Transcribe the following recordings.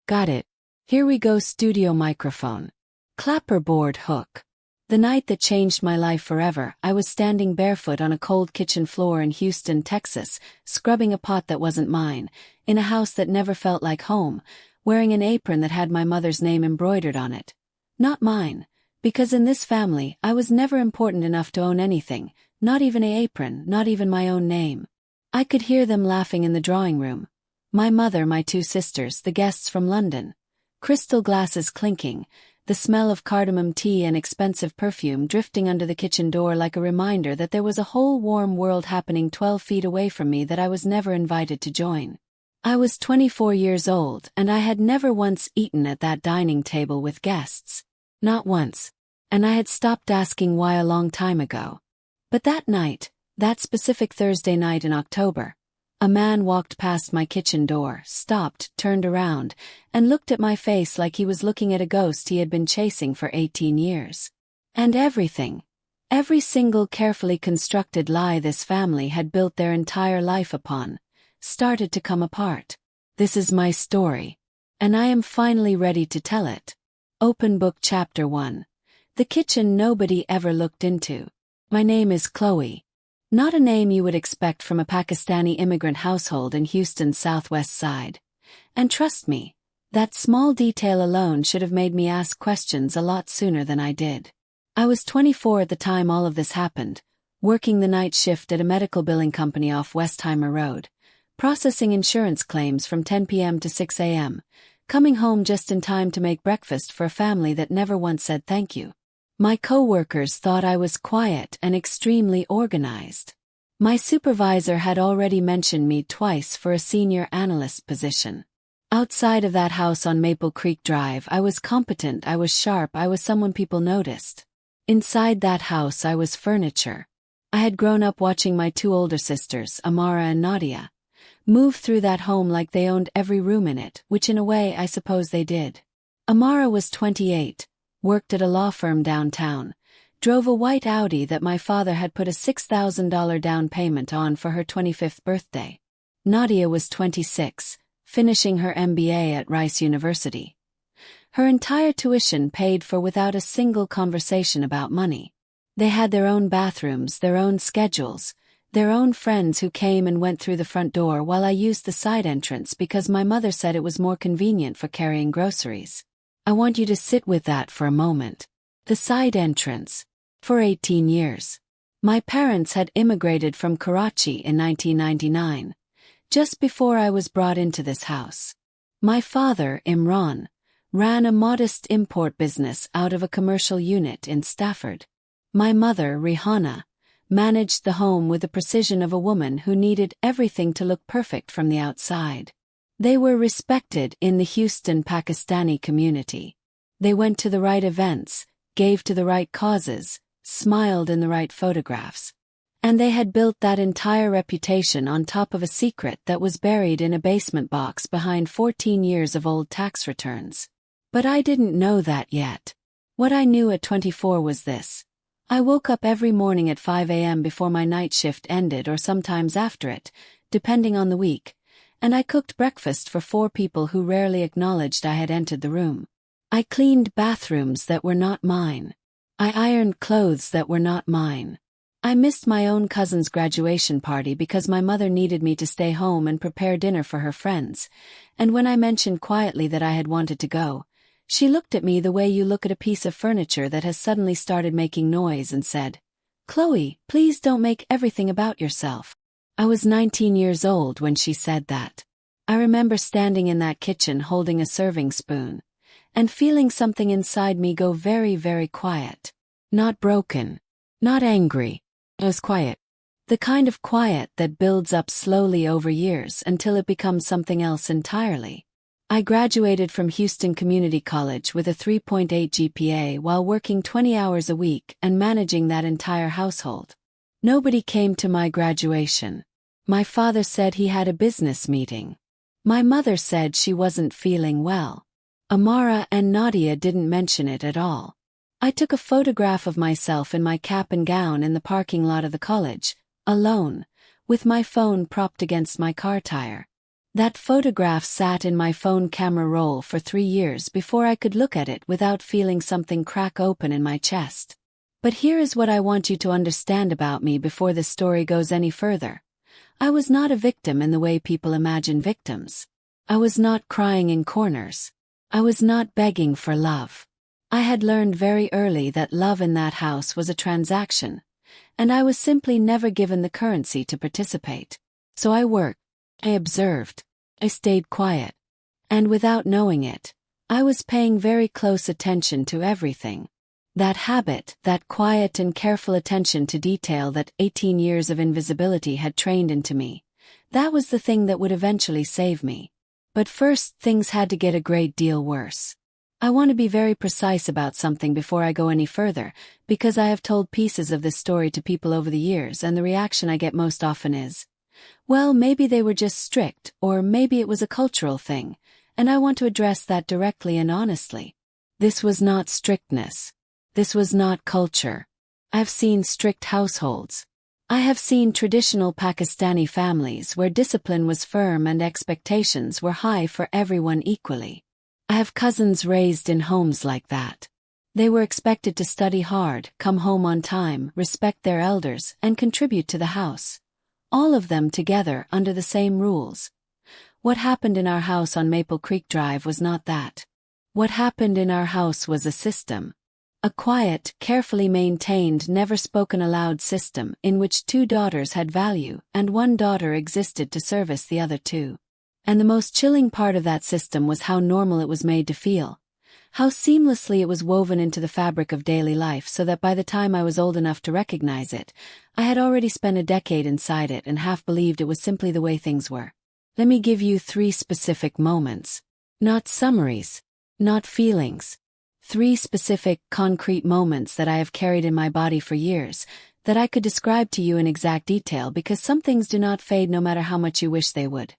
Got it. Here we go. Studio microphone. Clapperboard hook. The night that changed my life forever, I was standing barefoot on a cold kitchen floor in Houston, Texas, scrubbing a pot that wasn't mine, in a house that never felt like home, wearing an apron that had my mother's name embroidered on it. Not mine, because in this family I was never important enough to own anything, not even an apron, not even my own name. I could hear them laughing in the drawing room. My mother, my two sisters, the guests from London. Crystal glasses clinking, the smell of cardamom tea and expensive perfume drifting under the kitchen door like a reminder that there was a whole warm world happening 12 feet away from me that I was never invited to join. I was 24 years old, and I had never once eaten at that dining table with guests. Not once. And I had stopped asking why a long time ago. But that night, that specific Thursday night in October, a man walked past my kitchen door, stopped, turned around, and looked at my face like he was looking at a ghost he had been chasing for 18 years. And everything, every single carefully constructed lie this family had built their entire life upon, started to come apart. This is my story. And I am finally ready to tell it. Open book chapter 1. The kitchen nobody ever looked into. My name is Chloe. Not a name you would expect from a Pakistani immigrant household in Houston's southwest side. And trust me, that small detail alone should have made me ask questions a lot sooner than I did. I was 24 at the time all of this happened, working the night shift at a medical billing company off Westheimer Road, processing insurance claims from 10 p.m. to 6 a.m., coming home just in time to make breakfast for a family that never once said thank you. My co-workers thought I was quiet and extremely organized. My supervisor had already mentioned me twice for a senior analyst position. Outside of that house on Maple Creek Drive, I was competent, I was sharp, I was someone people noticed. Inside that house, I was furniture. I had grown up watching my two older sisters, Amara and Nadia, move through that home like they owned every room in it, which in a way I suppose they did. Amara was 28. Worked at a law firm downtown, drove a white Audi that my father had put a $6,000 down payment on for her 25th birthday. Nadia was 26, finishing her MBA at Rice University. Her entire tuition paid for without a single conversation about money. They had their own bathrooms, their own schedules, their own friends who came and went through the front door while I used the side entrance because my mother said it was more convenient for carrying groceries. I want you to sit with that for a moment. The side entrance. For 18 years. My parents had immigrated from Karachi in 1999, just before I was brought into this house. My father, Imran, ran a modest import business out of a commercial unit in Stafford. My mother, Rihanna, managed the home with the precision of a woman who needed everything to look perfect from the outside. They were respected in the Houston Pakistani community. They went to the right events, gave to the right causes, smiled in the right photographs. And they had built that entire reputation on top of a secret that was buried in a basement box behind 14 years of old tax returns. But I didn't know that yet. What I knew at 24 was this. I woke up every morning at 5 a.m. before my night shift ended or sometimes after it, depending on the week. And I cooked breakfast for 4 people who rarely acknowledged I had entered the room. I cleaned bathrooms that were not mine. I ironed clothes that were not mine. I missed my own cousin's graduation party because my mother needed me to stay home and prepare dinner for her friends, and when I mentioned quietly that I had wanted to go, she looked at me the way you look at a piece of furniture that has suddenly started making noise and said, "Chloe, please don't make everything about yourself." I was 19 years old when she said that. I remember standing in that kitchen holding a serving spoon, and feeling something inside me go very, very quiet. Not broken. Not angry. It was quiet. The kind of quiet that builds up slowly over years until it becomes something else entirely. I graduated from Houston Community College with a 3.8 GPA while working 20 hours a week and managing that entire household. Nobody came to my graduation. My father said he had a business meeting. My mother said she wasn't feeling well. Amara and Nadia didn't mention it at all. I took a photograph of myself in my cap and gown in the parking lot of the college, alone, with my phone propped against my car tire. That photograph sat in my phone camera roll for 3 years before I could look at it without feeling something crack open in my chest. But here is what I want you to understand about me before this story goes any further. I was not a victim in the way people imagine victims. I was not crying in corners. I was not begging for love. I had learned very early that love in that house was a transaction, and I was simply never given the currency to participate. So I worked, I observed, I stayed quiet. And without knowing it, I was paying very close attention to everything. That habit, that quiet and careful attention to detail that 18 years of invisibility had trained into me, that was the thing that would eventually save me. But first, things had to get a great deal worse. I want to be very precise about something before I go any further, because I have told pieces of this story to people over the years and the reaction I get most often is, well, maybe they were just strict, or maybe it was a cultural thing, and I want to address that directly and honestly. This was not strictness. This was not culture. I've seen strict households. I have seen traditional Pakistani families where discipline was firm and expectations were high for everyone equally. I have cousins raised in homes like that. They were expected to study hard, come home on time, respect their elders, and contribute to the house. All of them together under the same rules. What happened in our house on Maple Creek Drive was not that. What happened in our house was a system. A quiet, carefully maintained, never spoken aloud system in which 2 daughters had value and 1 daughter existed to service the other 2. And the most chilling part of that system was how normal it was made to feel. How seamlessly it was woven into the fabric of daily life so that by the time I was old enough to recognize it, I had already spent a decade inside it and half believed it was simply the way things were. Let me give you 3 specific moments. Not summaries. Not feelings. 3 specific, concrete moments that I have carried in my body for years, that I could describe to you in exact detail because some things do not fade no matter how much you wish they would.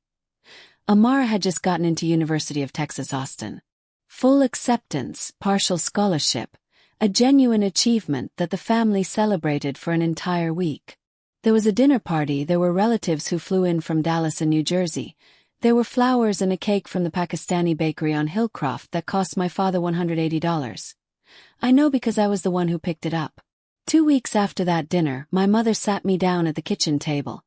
Amara had just gotten into University of Texas, Austin. Full acceptance, partial scholarship, a genuine achievement that the family celebrated for an entire week. There was a dinner party, there were relatives who flew in from Dallas and New Jersey. There were flowers and a cake from the Pakistani bakery on Hillcroft that cost my father $180. I know because I was the one who picked it up. 2 weeks after that dinner, my mother sat me down at the kitchen table.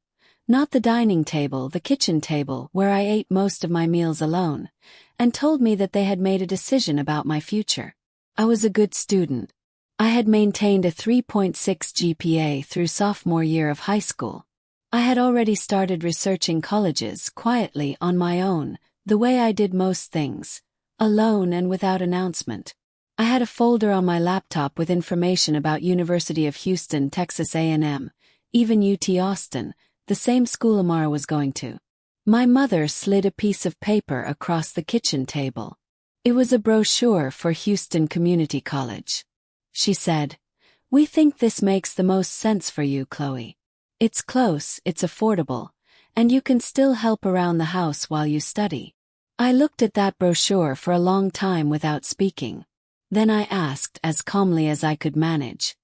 Not the dining table, the kitchen table, where I ate most of my meals alone, and told me that they had made a decision about my future. I was a good student. I had maintained a 3.6 GPA through sophomore year of high school. I had already started researching colleges quietly on my own, the way I did most things, alone and without announcement. I had a folder on my laptop with information about University of Houston, Texas A&M, even UT Austin, the same school Amara was going to. My mother slid a piece of paper across the kitchen table. It was a brochure for Houston Community College. She said, "We think this makes the most sense for you, Chloe. It's close, it's affordable, and you can still help around the house while you study." I looked at that brochure for a long time without speaking. Then I asked, as calmly as I could manage,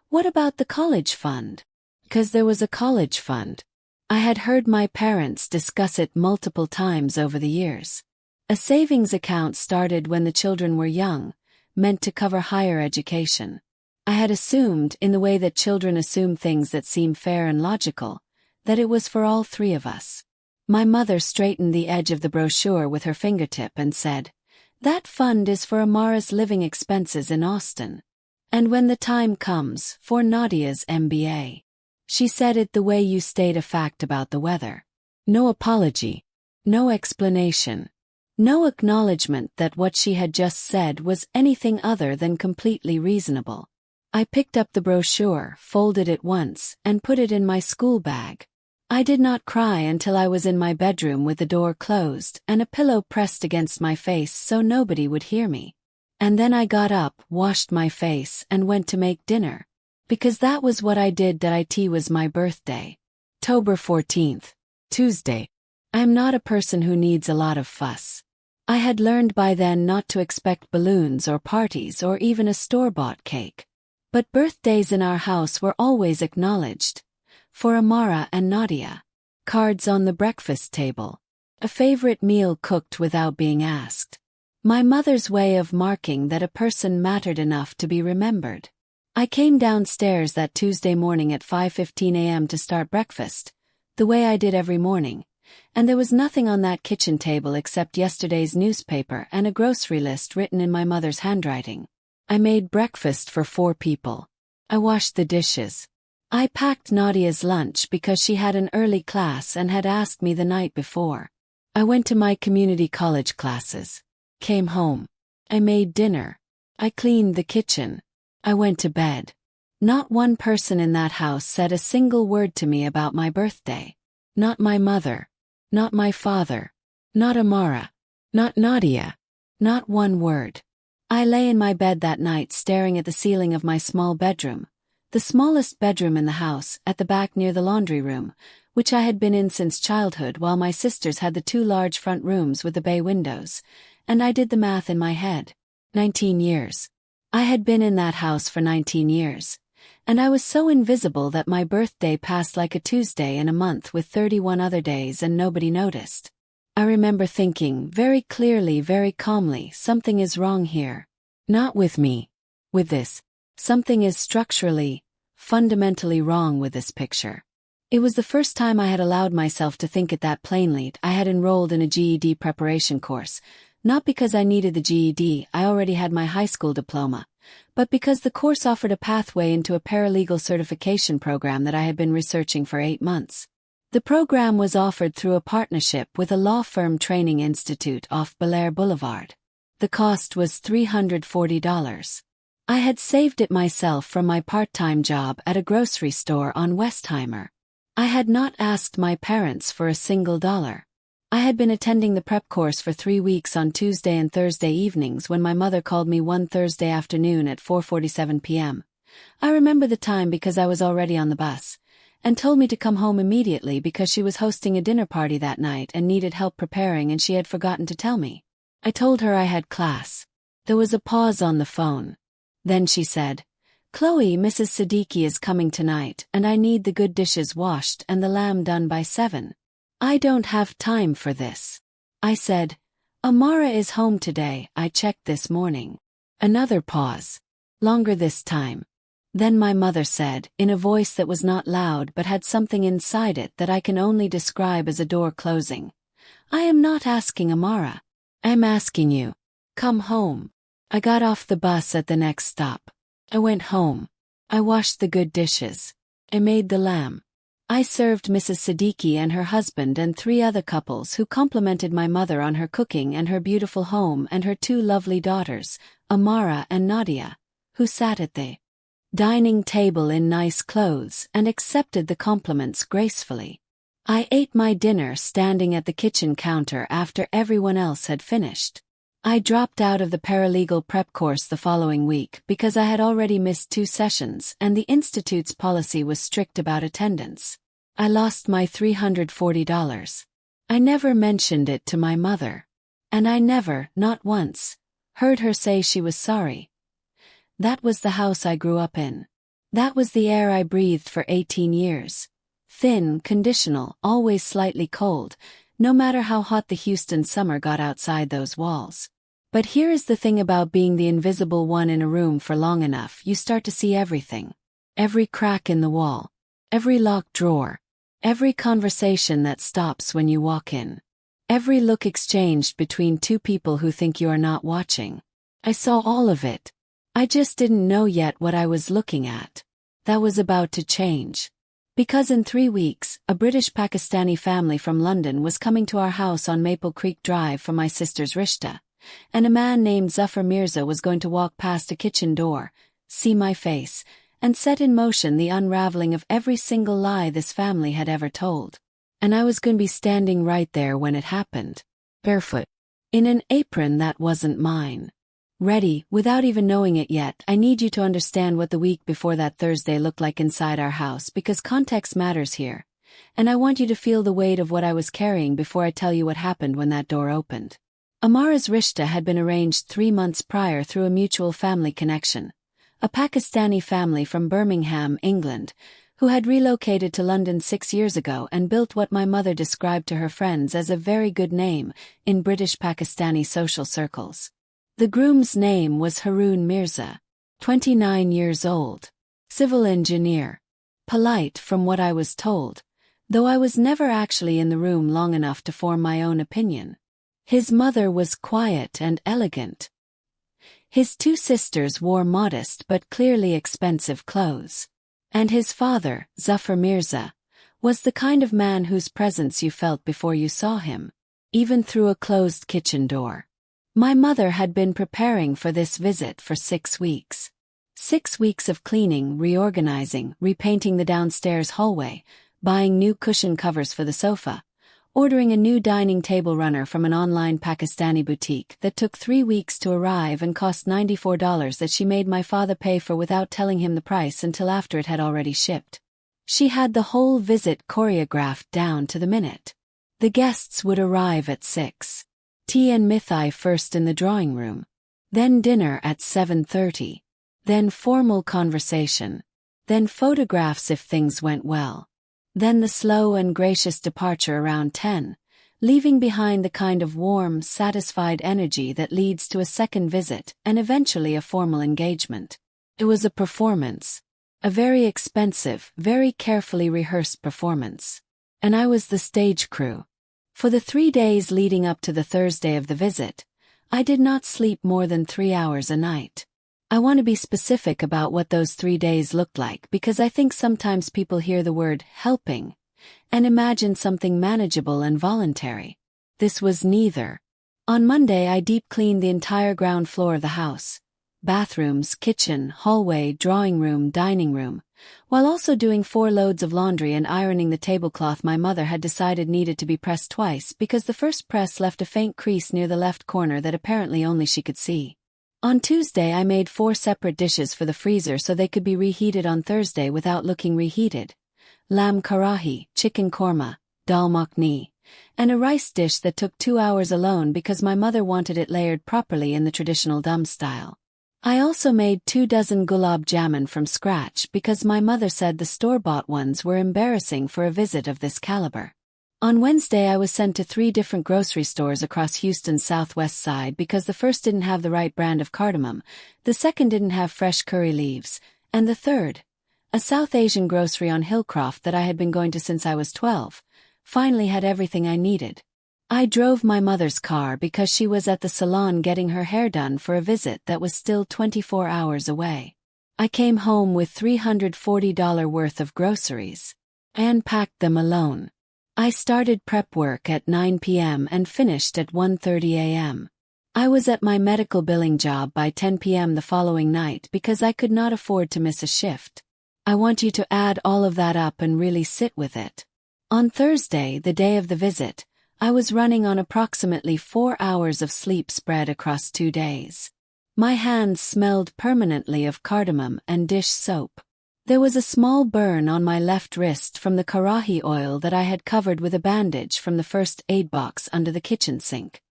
"What about the college fund?" Because there was a college fund. I had heard my parents discuss it multiple times over the years. A savings account started when the children were young, meant to cover higher education. I had assumed, in the way that children assume things that seem fair and logical, that it was for all 3 of us. My mother straightened the edge of the brochure with her fingertip and said, "That fund is for Amara's living expenses in Austin. And when the time comes, for Nadia's MBA. She said it the way you state a fact about the weather. No apology. No explanation. No acknowledgement that what she had just said was anything other than completely reasonable." I picked up the brochure, folded it once, and put it in my school bag. I did not cry until I was in my bedroom with the door closed and a pillow pressed against my face so nobody would hear me. And then I got up, washed my face, and went to make dinner. Because that was what I did. That it was my birthday. October 14th. Tuesday. I'm not a person who needs a lot of fuss. I had learned by then not to expect balloons or parties or even a store-bought cake. But birthdays in our house were always acknowledged. For Amara and Nadia. Cards on the breakfast table. A favorite meal cooked without being asked. My mother's way of marking that a person mattered enough to be remembered. I came downstairs that Tuesday morning at 5:15 a.m. to start breakfast, the way I did every morning, and there was nothing on that kitchen table except yesterday's newspaper and a grocery list written in my mother's handwriting. I made breakfast for 4 people. I washed the dishes. I packed Nadia's lunch because she had an early class and had asked me the night before. I went to my community college classes. Came home. I made dinner. I cleaned the kitchen. I went to bed. Not one person in that house said a single word to me about my birthday. Not my mother. Not my father. Not Amara. Not Nadia. Not one word. I lay in my bed that night staring at the ceiling of my small bedroom, the smallest bedroom in the house, at the back near the laundry room, which I had been in since childhood, while my sisters had the 2 large front rooms with the bay windows, and I did the math in my head. 19 years. I had been in that house for 19 years, and I was so invisible that my birthday passed like a Tuesday in a month with 31 other days and nobody noticed. I remember thinking very clearly, very calmly, something is wrong here. Not with me. With this. Something is structurally, fundamentally wrong with this picture. It was the first time I had allowed myself to think it that plainly. I had enrolled in a GED preparation course, not because I needed the GED, I already had my high school diploma, but because the course offered a pathway into a paralegal certification program that I had been researching for 8 months. The program was offered through a partnership with a law firm training institute off Bel Air Boulevard. The cost was $340. I had saved it myself from my part-time job at a grocery store on Westheimer. I had not asked my parents for a single dollar. I had been attending the prep course for 3 weeks on Tuesday and Thursday evenings when my mother called me one Thursday afternoon at 4:47 p.m. I remember the time because I was already on the bus, and told me to come home immediately because she was hosting a dinner party that night and needed help preparing, and she had forgotten to tell me. I told her I had class. There was a pause on the phone. Then she said, "Chloe, Mrs. Siddiqui is coming tonight and I need the good dishes washed and the lamb done by 7. I don't have time for this." I said, "Amara is home today, I checked this morning." Another pause. Longer this time. Then my mother said, in a voice that was not loud but had something inside it that I can only describe as a door closing, "I am not asking Amara. I'm asking you. Come home." I got off the bus at the next stop. I went home. I washed the good dishes. I made the lamb. I served Mrs. Siddiqui and her husband and 3 other couples who complimented my mother on her cooking and her beautiful home, and her 2 lovely daughters, Amara and Nadia, who sat at the dining table in nice clothes and accepted the compliments gracefully. I ate my dinner standing at the kitchen counter after everyone else had finished. I dropped out of the paralegal prep course the following week because I had already missed 2 sessions and the institute's policy was strict about attendance. I lost my $340. I never mentioned it to my mother. And I never, not once, heard her say she was sorry. That was the house I grew up in. That was the air I breathed for 18 years. Thin, conditional, always slightly cold, no matter how hot the Houston summer got outside those walls. But here is the thing about being the invisible one in a room for long enough: you start to see everything. Every crack in the wall. Every locked drawer. Every conversation that stops when you walk in. Every look exchanged between 2 people who think you are not watching. I saw all of it. I just didn't know yet what I was looking at. That was about to change. Because in 3 weeks, a British-Pakistani family from London was coming to our house on Maple Creek Drive for my sister's rishta, and a man named Zafar Mirza was going to walk past a kitchen door, see my face, and set in motion the unraveling of every single lie this family had ever told. And I was going to be standing right there when it happened. Barefoot. In an apron that wasn't mine. Ready, without even knowing it yet. I need you to understand what the week before that Thursday looked like inside our house, because context matters here. And I want you to feel the weight of what I was carrying before I tell you what happened when that door opened. Amara's rishta had been arranged 3 months prior through a mutual family connection. A Pakistani family from Birmingham, England, who had relocated to London 6 years ago and built what my mother described to her friends as a very good name in British-Pakistani social circles. The groom's name was Haroon Mirza, 29 years old, civil engineer. Polite from what I was told, though I was never actually in the room long enough to form my own opinion. His mother was quiet and elegant. His two sisters wore modest but clearly expensive clothes. And his father, Zafar Mirza, was the kind of man whose presence you felt before you saw him, even through a closed kitchen door. My mother had been preparing for this visit for 6 weeks. 6 weeks of cleaning, reorganizing, repainting the downstairs hallway, buying new cushion covers for the sofa, ordering a new dining table runner from an online Pakistani boutique that took 3 weeks to arrive and cost $94 that she made my father pay for without telling him the price until after it had already shipped. She had the whole visit choreographed down to the minute. The guests would arrive at 6. Tea and mithai first in the drawing room. Then dinner at 7:30. Then formal conversation. Then photographs if things went well. Then the slow and gracious departure around 10, leaving behind the kind of warm, satisfied energy that leads to a second visit and eventually a formal engagement. It was a performance. A very expensive, very carefully rehearsed performance. And I was the stage crew. For the 3 days leading up to the Thursday of the visit, I did not sleep more than 3 hours a night. I want to be specific about what those 3 days looked like because I think sometimes people hear the word helping and imagine something manageable and voluntary. This was neither. On Monday I deep cleaned the entire ground floor of the house. Bathrooms, kitchen, hallway, drawing room, dining room, while also doing 4 loads of laundry and ironing the tablecloth my mother had decided needed to be pressed twice because the first press left a faint crease near the left corner that apparently only she could see. On Tuesday I made 4 separate dishes for the freezer so they could be reheated on Thursday without looking reheated. Lamb karahi, chicken korma, dal makhni, and a rice dish that took 2 hours alone because my mother wanted it layered properly in the traditional dum style. I also made 2 dozen gulab jamun from scratch because my mother said the store-bought ones were embarrassing for a visit of this caliber. On Wednesday I was sent to 3 different grocery stores across Houston's southwest side because the first didn't have the right brand of cardamom, the second didn't have fresh curry leaves, and the third, a South Asian grocery on Hillcroft that I had been going to since I was 12, finally had everything I needed. I drove my mother's car because she was at the salon getting her hair done for a visit that was still 24 hours away. I came home with $340 worth of groceries and packed them alone. I started prep work at 9 p.m. and finished at 1:30 a.m. I was at my medical billing job by 10 p.m. the following night because I could not afford to miss a shift. I want you to add all of that up and really sit with it. On Thursday, the day of the visit, I was running on approximately 4 hours of sleep spread across 2 days. My hands smelled permanently of cardamom and dish soap. There was a small burn on my left wrist from the karahi oil that I had covered with a bandage from the first aid box under the kitchen sink.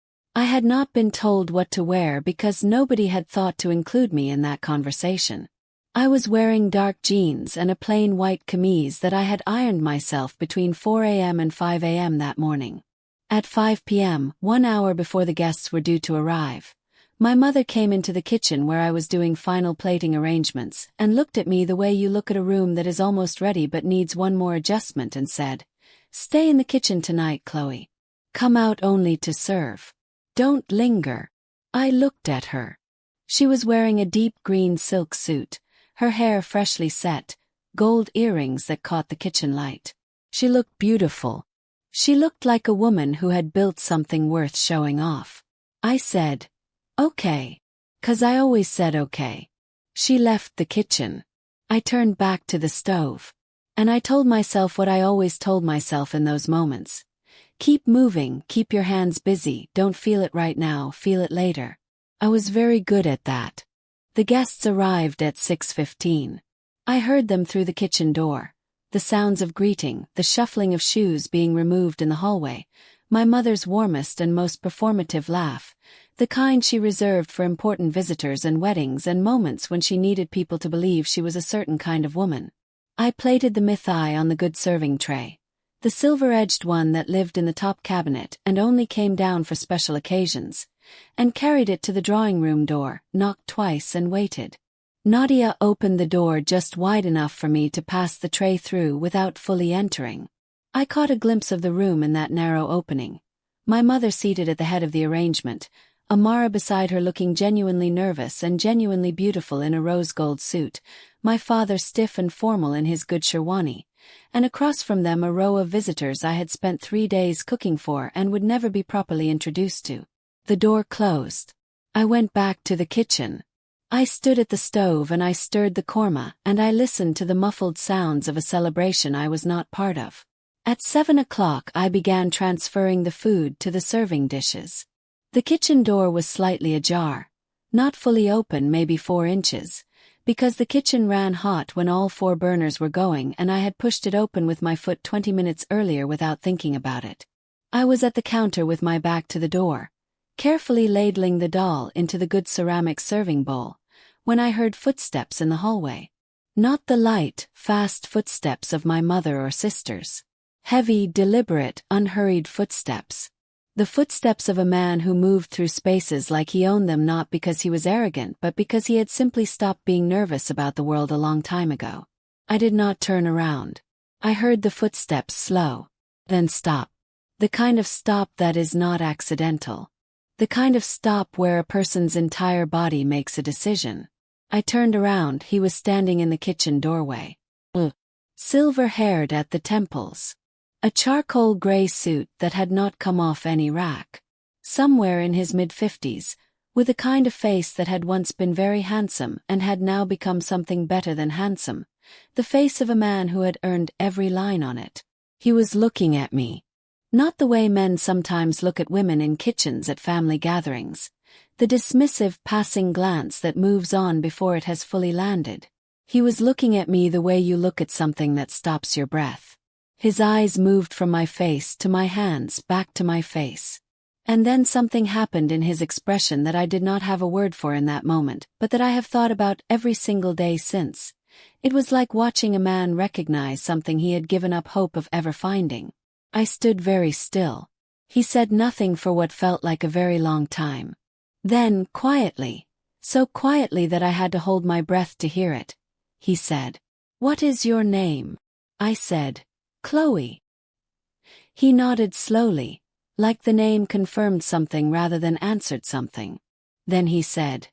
I had not been told what to wear because nobody had thought to include me in that conversation. I was wearing dark jeans and a plain white kameez that I had ironed myself between 4 a.m. and 5 a.m. that morning. At 5 p.m., 1 hour before the guests were due to arrive, my mother came into the kitchen where I was doing final plating arrangements and looked at me the way you look at a room that is almost ready but needs one more adjustment and said, "Stay in the kitchen tonight, Chloe. Come out only to serve. Don't linger." I looked at her. She was wearing a deep green silk suit, her hair freshly set, gold earrings that caught the kitchen light. She looked beautiful. She looked like a woman who had built something worth showing off. I said, "Okay." 'Cause I always said okay. She left the kitchen. I turned back to the stove. And I told myself what I always told myself in those moments. Keep moving, keep your hands busy, don't feel it right now, feel it later. I was very good at that. The guests arrived at 6:15. I heard them through the kitchen door. The sounds of greeting, the shuffling of shoes being removed in the hallway, my mother's warmest and most performative laugh, the kind she reserved for important visitors and weddings and moments when she needed people to believe she was a certain kind of woman. I plated the mythi on the good serving tray, the silver-edged one that lived in the top cabinet and only came down for special occasions, and carried it to the drawing-room door, knocked twice and waited. Nadia opened the door just wide enough for me to pass the tray through without fully entering. I caught a glimpse of the room in that narrow opening. My mother seated at the head of the arrangement, Amara beside her looking genuinely nervous and genuinely beautiful in a rose-gold suit, my father stiff and formal in his good sherwani, and across from them a row of visitors I had spent 3 days cooking for and would never be properly introduced to. The door closed. I went back to the kitchen. I stood at the stove and I stirred the korma and I listened to the muffled sounds of a celebration I was not part of. At 7 o'clock I began transferring the food to the serving dishes. The kitchen door was slightly ajar, not fully open, maybe 4 inches, because the kitchen ran hot when all 4 burners were going and I had pushed it open with my foot 20 minutes earlier without thinking about it. I was at the counter with my back to the door, carefully ladling the dal into the good ceramic serving bowl, when I heard footsteps in the hallway. Not the light, fast footsteps of my mother or sisters. Heavy, deliberate, unhurried footsteps. The footsteps of a man who moved through spaces like he owned them, not because he was arrogant but because he had simply stopped being nervous about the world a long time ago. I did not turn around. I heard the footsteps slow, then stop. The kind of stop that is not accidental. The kind of stop where a person's entire body makes a decision. I turned around. He was standing in the kitchen doorway. Silver-haired at the temples. A charcoal gray suit that had not come off any rack. Somewhere in his mid-50s, with a kind of face that had once been very handsome and had now become something better than handsome, the face of a man who had earned every line on it. He was looking at me. Not the way men sometimes look at women in kitchens at family gatherings, the dismissive passing glance that moves on before it has fully landed. He was looking at me the way you look at something that stops your breath. His eyes moved from my face to my hands, back to my face. And then something happened in his expression that I did not have a word for in that moment, but that I have thought about every single day since. It was like watching a man recognize something he had given up hope of ever finding. I stood very still. He said nothing for what felt like a very long time. Then, quietly, so quietly that I had to hold my breath to hear it, he said, "What is your name?" I said, "Chloe." He nodded slowly, like the name confirmed something rather than answered something. Then he said,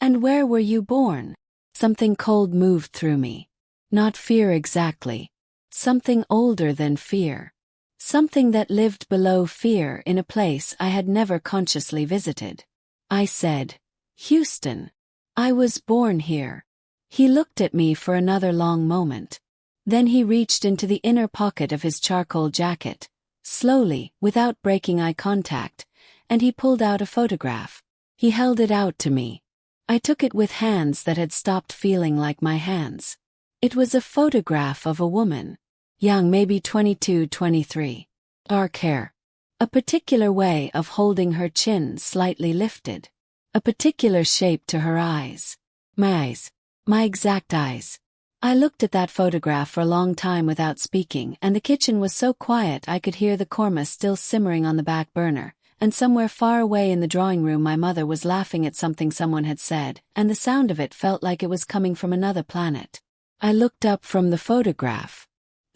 "And where were you born?" Something cold moved through me. Not fear exactly. Something older than fear. Something that lived below fear in a place I had never consciously visited. I said, "Houston. I was born here." He looked at me for another long moment. Then he reached into the inner pocket of his charcoal jacket, slowly, without breaking eye contact, and he pulled out a photograph. He held it out to me. I took it with hands that had stopped feeling like my hands. It was a photograph of a woman. Young, maybe 22, 23. Dark hair. A particular way of holding her chin slightly lifted. A particular shape to her eyes. My eyes. My exact eyes. I looked at that photograph for a long time without speaking, and the kitchen was so quiet I could hear the korma still simmering on the back burner, and somewhere far away in the drawing room my mother was laughing at something someone had said, and the sound of it felt like it was coming from another planet. I looked up from the photograph.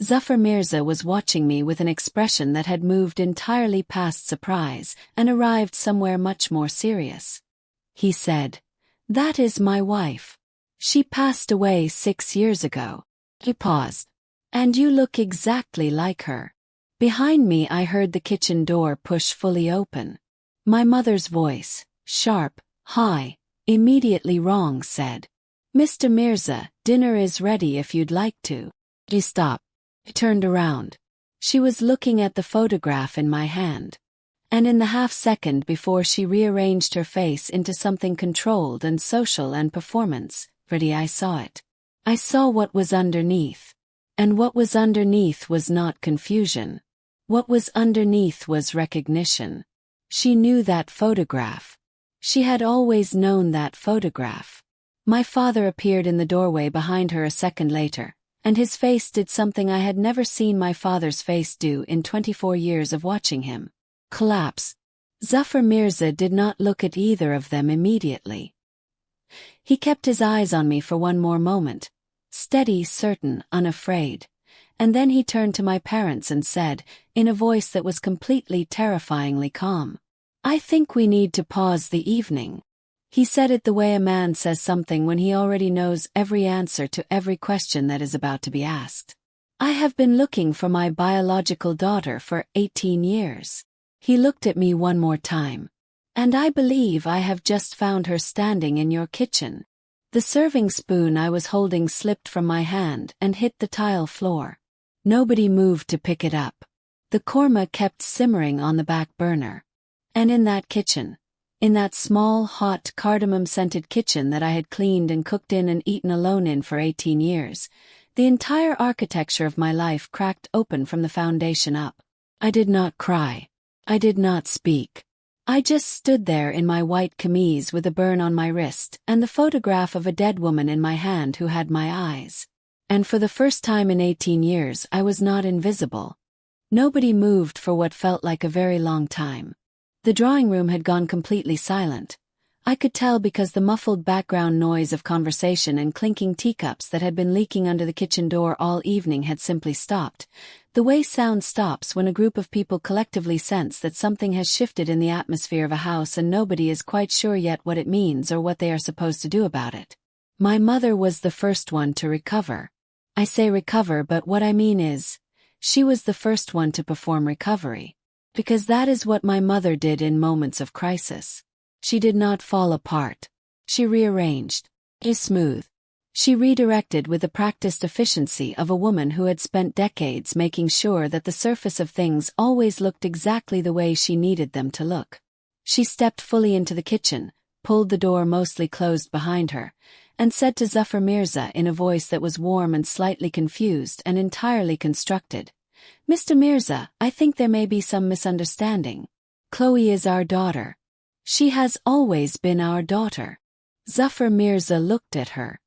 Zafar Mirza was watching me with an expression that had moved entirely past surprise and arrived somewhere much more serious. He said, "That is my wife. She passed away 6 years ago." He paused. "And you look exactly like her." Behind me I heard the kitchen door push fully open. My mother's voice, sharp, high, immediately wrong, said, "Mr. Mirza, dinner is ready if you'd like to." He stopped. I turned around. She was looking at the photograph in my hand. And in the half-second before she rearranged her face into something controlled and social and performance, ready, I saw it. I saw what was underneath. And what was underneath was not confusion. What was underneath was recognition. She knew that photograph. She had always known that photograph. My father appeared in the doorway behind her a second later, and his face did something I had never seen my father's face do in 24 years of watching him: collapse. Zafar Mirza did not look at either of them immediately. He kept his eyes on me for one more moment, steady, certain, unafraid. And then he turned to my parents and said, in a voice that was completely terrifyingly calm, "I think we need to pause the evening." He said it the way a man says something when he already knows every answer to every question that is about to be asked. "I have been looking for my biological daughter for 18 years. He looked at me one more time. "And I believe I have just found her standing in your kitchen." The serving spoon I was holding slipped from my hand and hit the tile floor. Nobody moved to pick it up. The korma kept simmering on the back burner. And in that kitchen, in that small, hot, cardamom-scented kitchen that I had cleaned and cooked in and eaten alone in for 18 years, the entire architecture of my life cracked open from the foundation up. I did not cry. I did not speak. I just stood there in my white camise with a burn on my wrist and the photograph of a dead woman in my hand who had my eyes. And for the first time in 18 years I was not invisible. Nobody moved for what felt like a very long time. The drawing room had gone completely silent. I could tell because the muffled background noise of conversation and clinking teacups that had been leaking under the kitchen door all evening had simply stopped, the way sound stops when a group of people collectively sense that something has shifted in the atmosphere of a house and nobody is quite sure yet what it means or what they are supposed to do about it. My mother was the first one to recover. I say recover, but what I mean is, she was the first one to perform recovery. Because that is what my mother did in moments of crisis. She did not fall apart. She rearranged. Smooth. She redirected with the practiced efficiency of a woman who had spent decades making sure that the surface of things always looked exactly the way she needed them to look. She stepped fully into the kitchen, pulled the door mostly closed behind her, and said to Zafar Mirza in a voice that was warm and slightly confused and entirely constructed, "Mr. Mirza, I think there may be some misunderstanding. Chloe is our daughter. She has always been our daughter." Zafar Mirza looked at her.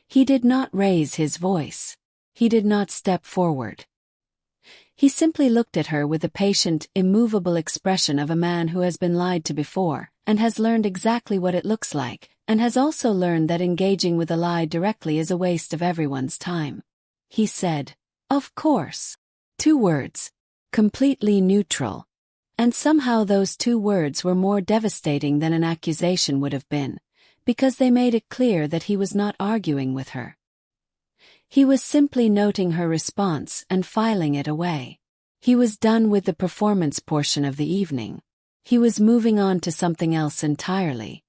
He did not raise his voice. He did not step forward. He simply looked at her with the patient, immovable expression of a man who has been lied to before, and has learned exactly what it looks like, and has also learned that engaging with a lie directly is a waste of everyone's time. He said, "Of course." 2 words. Completely neutral. And somehow those 2 words were more devastating than an accusation would have been, because they made it clear that he was not arguing with her. He was simply noting her response and filing it away. He was done with the performance portion of the evening. He was moving on to something else entirely.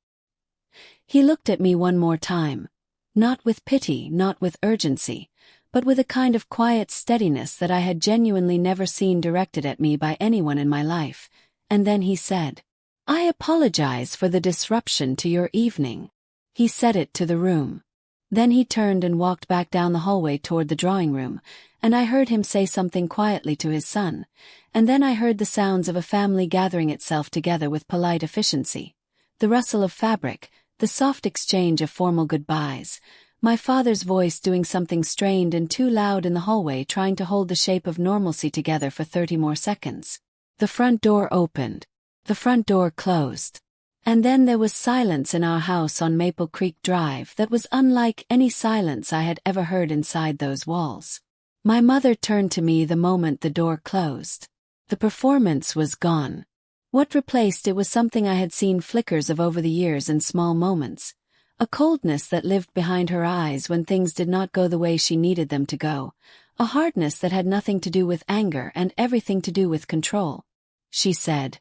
He looked at me one more time, not with pity, not with urgency, but with a kind of quiet steadiness that I had genuinely never seen directed at me by anyone in my life, and then he said, "I apologize for the disruption to your evening." He said it to the room. Then he turned and walked back down the hallway toward the drawing room, and I heard him say something quietly to his son, and then I heard the sounds of a family gathering itself together with polite efficiency, the rustle of fabric, the soft exchange of formal goodbyes, my father's voice doing something strained and too loud in the hallway trying to hold the shape of normalcy together for 30 more seconds. The front door opened. The front door closed. And then there was silence in our house on Maple Creek Drive that was unlike any silence I had ever heard inside those walls. My mother turned to me the moment the door closed. The performance was gone. What replaced it was something I had seen flickers of over the years in small moments. A coldness that lived behind her eyes when things did not go the way she needed them to go. A hardness that had nothing to do with anger and everything to do with control. She said,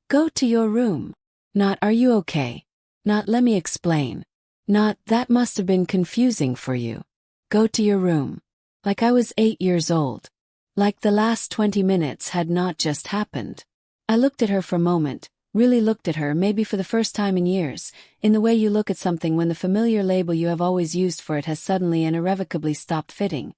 "Go to your room." Not "Are you okay?" Not "Let me explain." Not "That must have been confusing for you." Go to your room. Like I was 8 years old. Like the last 20 minutes had not just happened. I looked at her for a moment, really looked at her maybe for the first time in years, in the way you look at something when the familiar label you have always used for it has suddenly and irrevocably stopped fitting.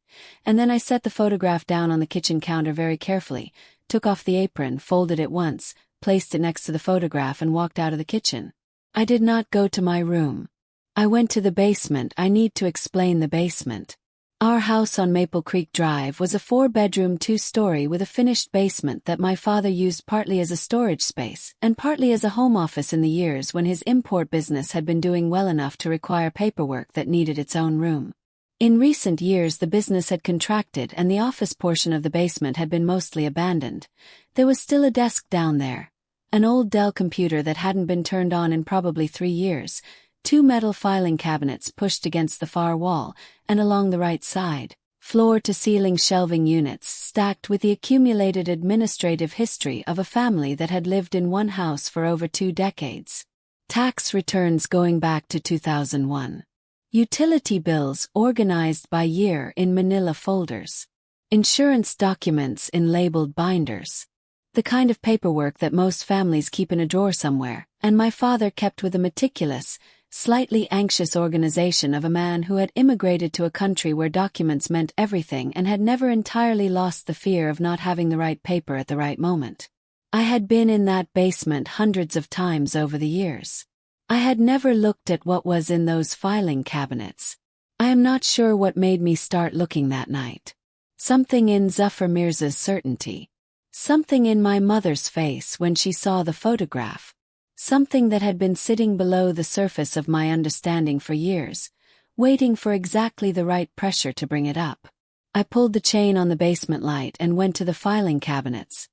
And then I set the photograph down on the kitchen counter very carefully, took off the apron, folded it once, placed it next to the photograph and walked out of the kitchen. I did not go to my room. I went to the basement. I need to explain the basement. Our house on Maple Creek Drive was a 4-bedroom 2-story with a finished basement that my father used partly as a storage space and partly as a home office in the years when his import business had been doing well enough to require paperwork that needed its own room. In recent years the business had contracted and the office portion of the basement had been mostly abandoned. There was still a desk down there, an old Dell computer that hadn't been turned on in probably 3 years, 2 metal filing cabinets pushed against the far wall, and along the right side, floor-to-ceiling shelving units stacked with the accumulated administrative history of a family that had lived in one house for over 2 decades. Tax returns going back to 2001. Utility bills organized by year in manila folders. Insurance documents in labeled binders. The kind of paperwork that most families keep in a drawer somewhere, and my father kept with a meticulous, slightly anxious organization of a man who had immigrated to a country where documents meant everything and had never entirely lost the fear of not having the right paper at the right moment. I had been in that basement hundreds of times over the years. I had never looked at what was in those filing cabinets. I am not sure what made me start looking that night. Something in Zafar Mirza's certainty. Something in my mother's face when she saw the photograph. Something that had been sitting below the surface of my understanding for years, waiting for exactly the right pressure to bring it up. I pulled the chain on the basement light and went to the filing cabinets.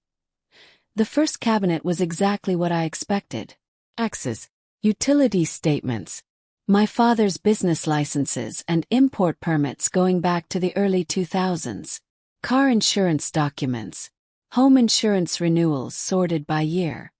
The first cabinet was exactly what I expected. Axes, utility statements, my father's business licenses and import permits going back to the early 2000s, car insurance documents, home insurance renewals sorted by year.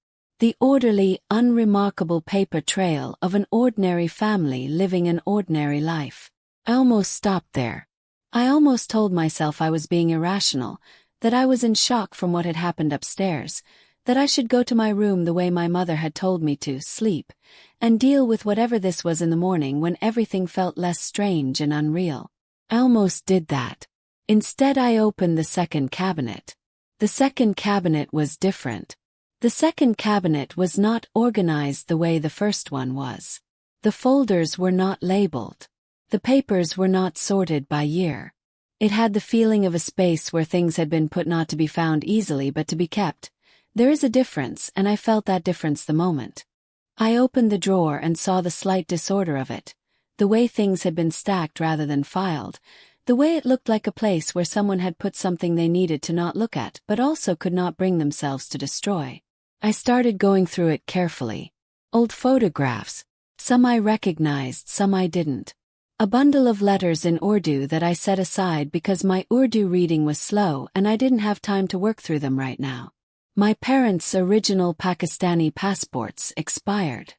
The orderly, unremarkable paper trail of an ordinary family living an ordinary life. I almost stopped there. I almost told myself I was being irrational, that I was in shock from what had happened upstairs, that I should go to my room the way my mother had told me to, sleep, and deal with whatever this was in the morning when everything felt less strange and unreal. I almost did that. Instead I opened the second cabinet. The second cabinet was different. The second cabinet was not organized the way the first one was. The folders were not labeled. The papers were not sorted by year. It had the feeling of a space where things had been put not to be found easily but to be kept. There is a difference, and I felt that difference the moment. I opened the drawer and saw the slight disorder of it, the way things had been stacked rather than filed, the way it looked like a place where someone had put something they needed to not look at but also could not bring themselves to destroy. I started going through it carefully. Old photographs. Some I recognized, some I didn't. A bundle of letters in Urdu that I set aside because my Urdu reading was slow and I didn't have time to work through them right now. My parents' original Pakistani passports expired.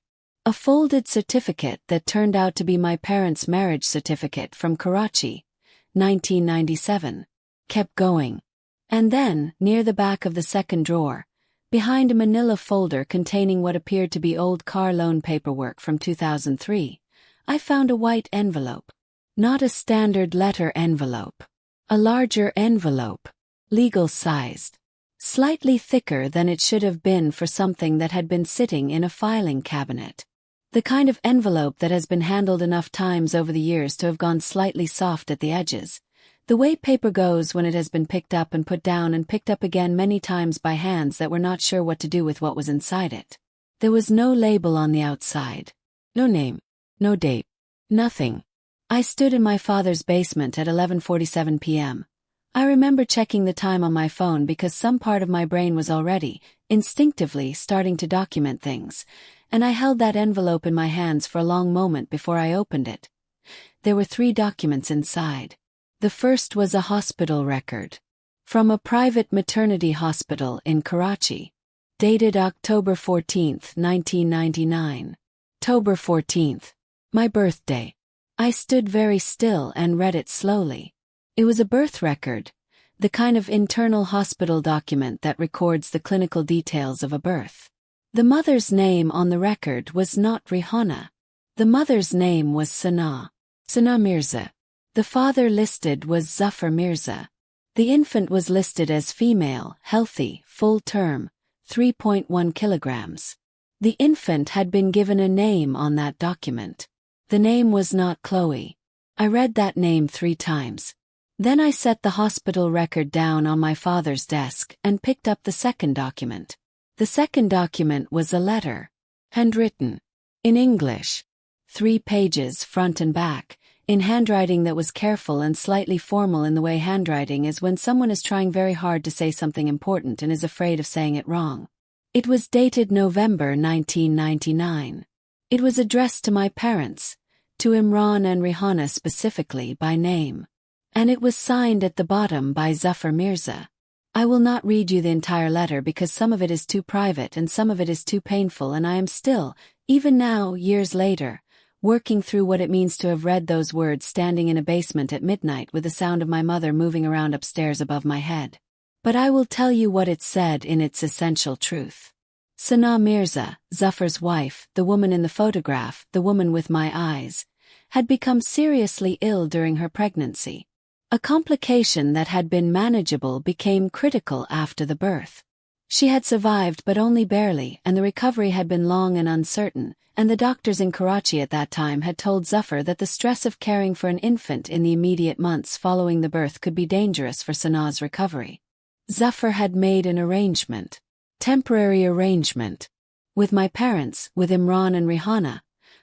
A folded certificate that turned out to be my parents' marriage certificate from Karachi, 1997. Kept going. And then, near the back of the second drawer, behind a manila folder containing what appeared to be old car loan paperwork from 2003, I found a white envelope. Not a standard letter envelope. A larger envelope. Legal-sized. Slightly thicker than it should have been for something that had been sitting in a filing cabinet. The kind of envelope that has been handled enough times over the years to have gone slightly soft at the edges. The way paper goes when it has been picked up and put down and picked up again many times by hands that were not sure what to do with what was inside it. There was no label on the outside. No name. No date. Nothing. I stood in my father's basement at 11:47 p.m. I remember checking the time on my phone because some part of my brain was already, instinctively, starting to document things, and I held that envelope in my hands for a long moment before I opened it. There were 3 documents inside. The first was a hospital record. From a private maternity hospital in Karachi. Dated October 14, 1999. October 14th. My birthday. I stood very still and read it slowly. It was a birth record, the kind of internal hospital document that records the clinical details of a birth. The mother's name on the record was not Rihanna. The mother's name was Sana Mirza. The father listed was Zafar Mirza. The infant was listed as female, healthy, full term, 3.1 kilograms. The infant had been given a name on that document. The name was not Chloe. I read that name 3 times. Then I set the hospital record down on my father's desk and picked up the second document. The second document was a letter. Handwritten. In English. 3 pages, front and back, in handwriting that was careful and slightly formal in the way handwriting is when someone is trying very hard to say something important and is afraid of saying it wrong. It was dated November 1999. It was addressed to my parents, to Imran and Rihanna specifically by name. And it was signed at the bottom by Zafar Mirza. I will not read you the entire letter because some of it is too private and some of it is too painful, and I am still, even now, years later, working through what it means to have read those words standing in a basement at midnight with the sound of my mother moving around upstairs above my head. But I will tell you what it said in its essential truth. Sana Mirza, Zafar's wife, the woman in the photograph, the woman with my eyes, had become seriously ill during her pregnancy. A complication that had been manageable became critical after the birth. She had survived but only barely, and the recovery had been long and uncertain, and the doctors in Karachi at that time had told Zafar that the stress of caring for an infant in the immediate months following the birth could be dangerous for Sana's recovery. Zafar had made an arrangement, temporary arrangement, with my parents, with Imran and Rihanna,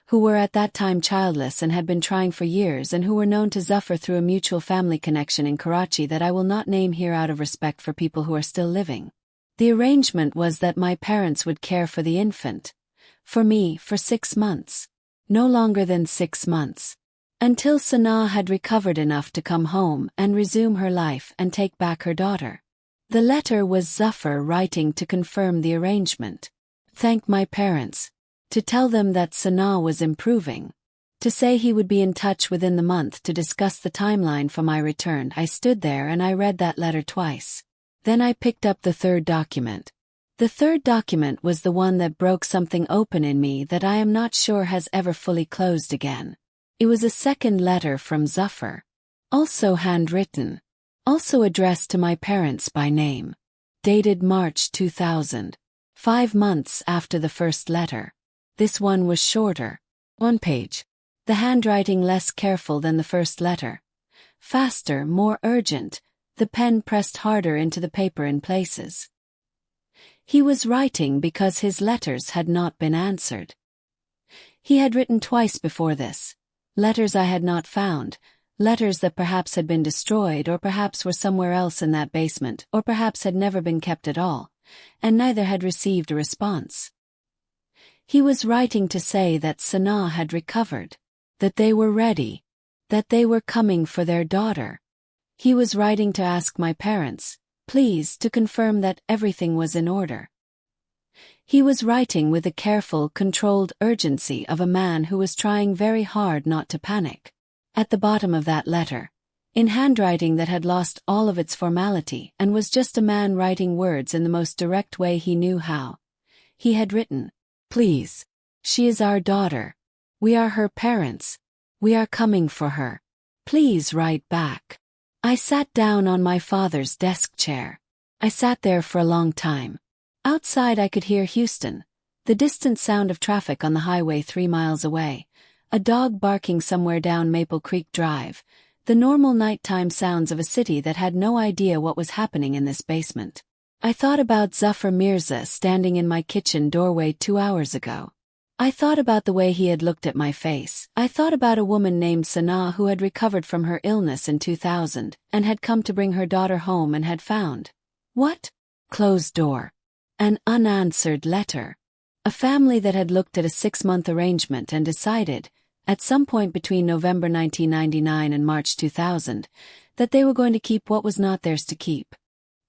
who were at that time childless and had been trying for years and who were known to Zafar through a mutual family connection in Karachi that I will not name here out of respect for people who are still living. The arrangement was that my parents would care for the infant, for me, for 6 months, no longer than 6 months, until Sana had recovered enough to come home and resume her life and take back her daughter. The letter was Zafar writing to confirm the arrangement, thank my parents, to tell them that Sana was improving, to say he would be in touch within the month to discuss the timeline for my return. I stood there and I read that letter twice. Then I picked up the third document. The third document was the one that broke something open in me that I am not sure has ever fully closed again. It was a second letter from Zafar, also handwritten, also addressed to my parents by name, dated March 2000, 5 months after the first letter. This one was shorter, 1 page. The handwriting less careful than the first letter. Faster, more urgent, the pen pressed harder into the paper in places. He was writing because his letters had not been answered. He had written twice before this. Letters I had not found, letters that perhaps had been destroyed or perhaps were somewhere else in that basement or perhaps had never been kept at all, and neither had received a response. He was writing to say that Sana had recovered, that they were ready, that they were coming for their daughter. He was writing to ask my parents, please, to confirm that everything was in order. He was writing with the careful, controlled urgency of a man who was trying very hard not to panic. At the bottom of that letter, in handwriting that had lost all of its formality and was just a man writing words in the most direct way he knew how, he had written, please, she is our daughter. We are her parents. We are coming for her. Please write back. I sat down on my father's desk chair. I sat there for a long time. Outside I could hear Houston, the distant sound of traffic on the highway 3 miles away, a dog barking somewhere down Maple Creek Drive, the normal nighttime sounds of a city that had no idea what was happening in this basement. I thought about Zafar Mirza standing in my kitchen doorway 2 hours ago. I thought about the way he had looked at my face. I thought about a woman named Sana who had recovered from her illness in 2000 and had come to bring her daughter home and had found, what? Closed door. An unanswered letter. A family that had looked at a 6-month arrangement and decided, at some point between November 1999 and March 2000, that they were going to keep what was not theirs to keep.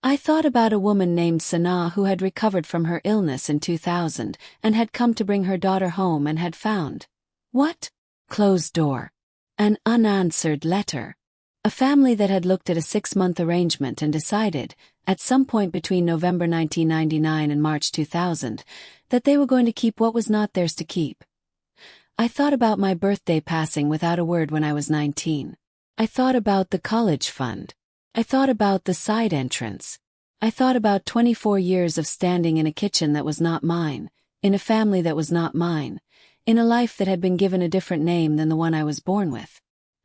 I thought about a woman named Sana who had recovered from her illness in 2000 and had come to bring her daughter home and had found, what? Closed door. An unanswered letter. A family that had looked at a 6-month arrangement and decided, at some point between November 1999 and March 2000, that they were going to keep what was not theirs to keep. I thought about my birthday passing without a word when I was 19. I thought about the college fund. I thought about the side entrance. I thought about 24 years of standing in a kitchen that was not mine, in a family that was not mine, in a life that had been given a different name than the one I was born with.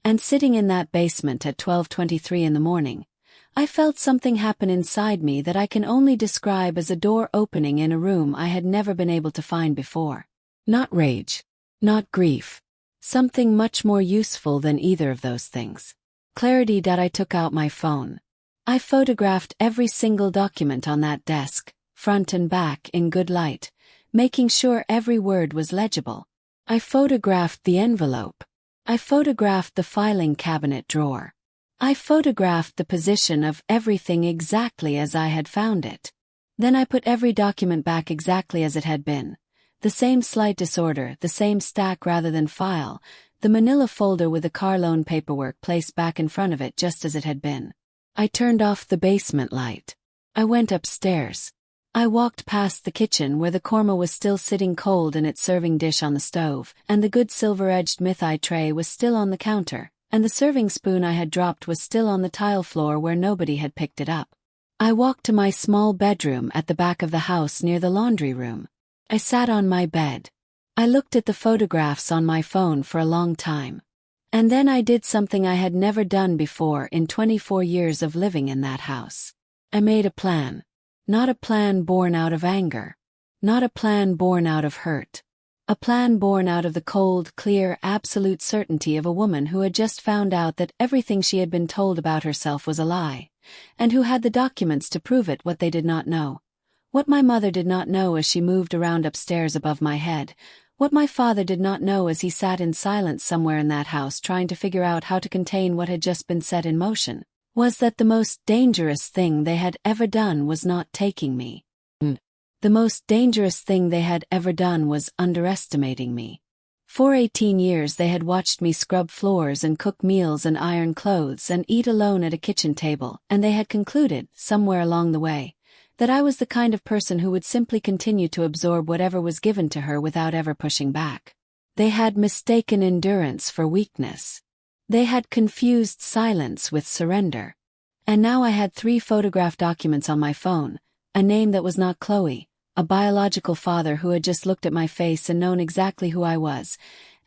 And sitting in that basement at 12:23 in the morning, I felt something happen inside me that I can only describe as a door opening in a room I had never been able to find before. Not rage. Not grief. Something much more useful than either of those things. Clarity. I took out my phone. I photographed every single document on that desk, front and back in good light, making sure every word was legible. I photographed the envelope. I photographed the filing cabinet drawer. I photographed the position of everything exactly as I had found it. Then I put every document back exactly as it had been. The same slight disorder, the same stack rather than file, the manila folder with the car loan paperwork placed back in front of it just as it had been. I turned off the basement light. I went upstairs. I walked past the kitchen where the korma was still sitting cold in its serving dish on the stove, and the good silver-edged mithai tray was still on the counter, and the serving spoon I had dropped was still on the tile floor where nobody had picked it up. I walked to my small bedroom at the back of the house near the laundry room. I sat on my bed. I looked at the photographs on my phone for a long time. And then I did something I had never done before in 24 years of living in that house. I made a plan. Not a plan born out of anger. Not a plan born out of hurt. A plan born out of the cold, clear, absolute certainty of a woman who had just found out that everything she had been told about herself was a lie, and who had the documents to prove it. What they did not know. What my mother did not know as she moved around upstairs above my head. What my father did not know as he sat in silence somewhere in that house trying to figure out how to contain what had just been set in motion, was that the most dangerous thing they had ever done was not taking me. The most dangerous thing they had ever done was underestimating me. For 18 years they had watched me scrub floors and cook meals and iron clothes and eat alone at a kitchen table, and they had concluded, somewhere along the way, that I was the kind of person who would simply continue to absorb whatever was given to her without ever pushing back. They had mistaken endurance for weakness. They had confused silence with surrender. And now I had 3 photographed documents on my phone, a name that was not Chloe, a biological father who had just looked at my face and known exactly who I was,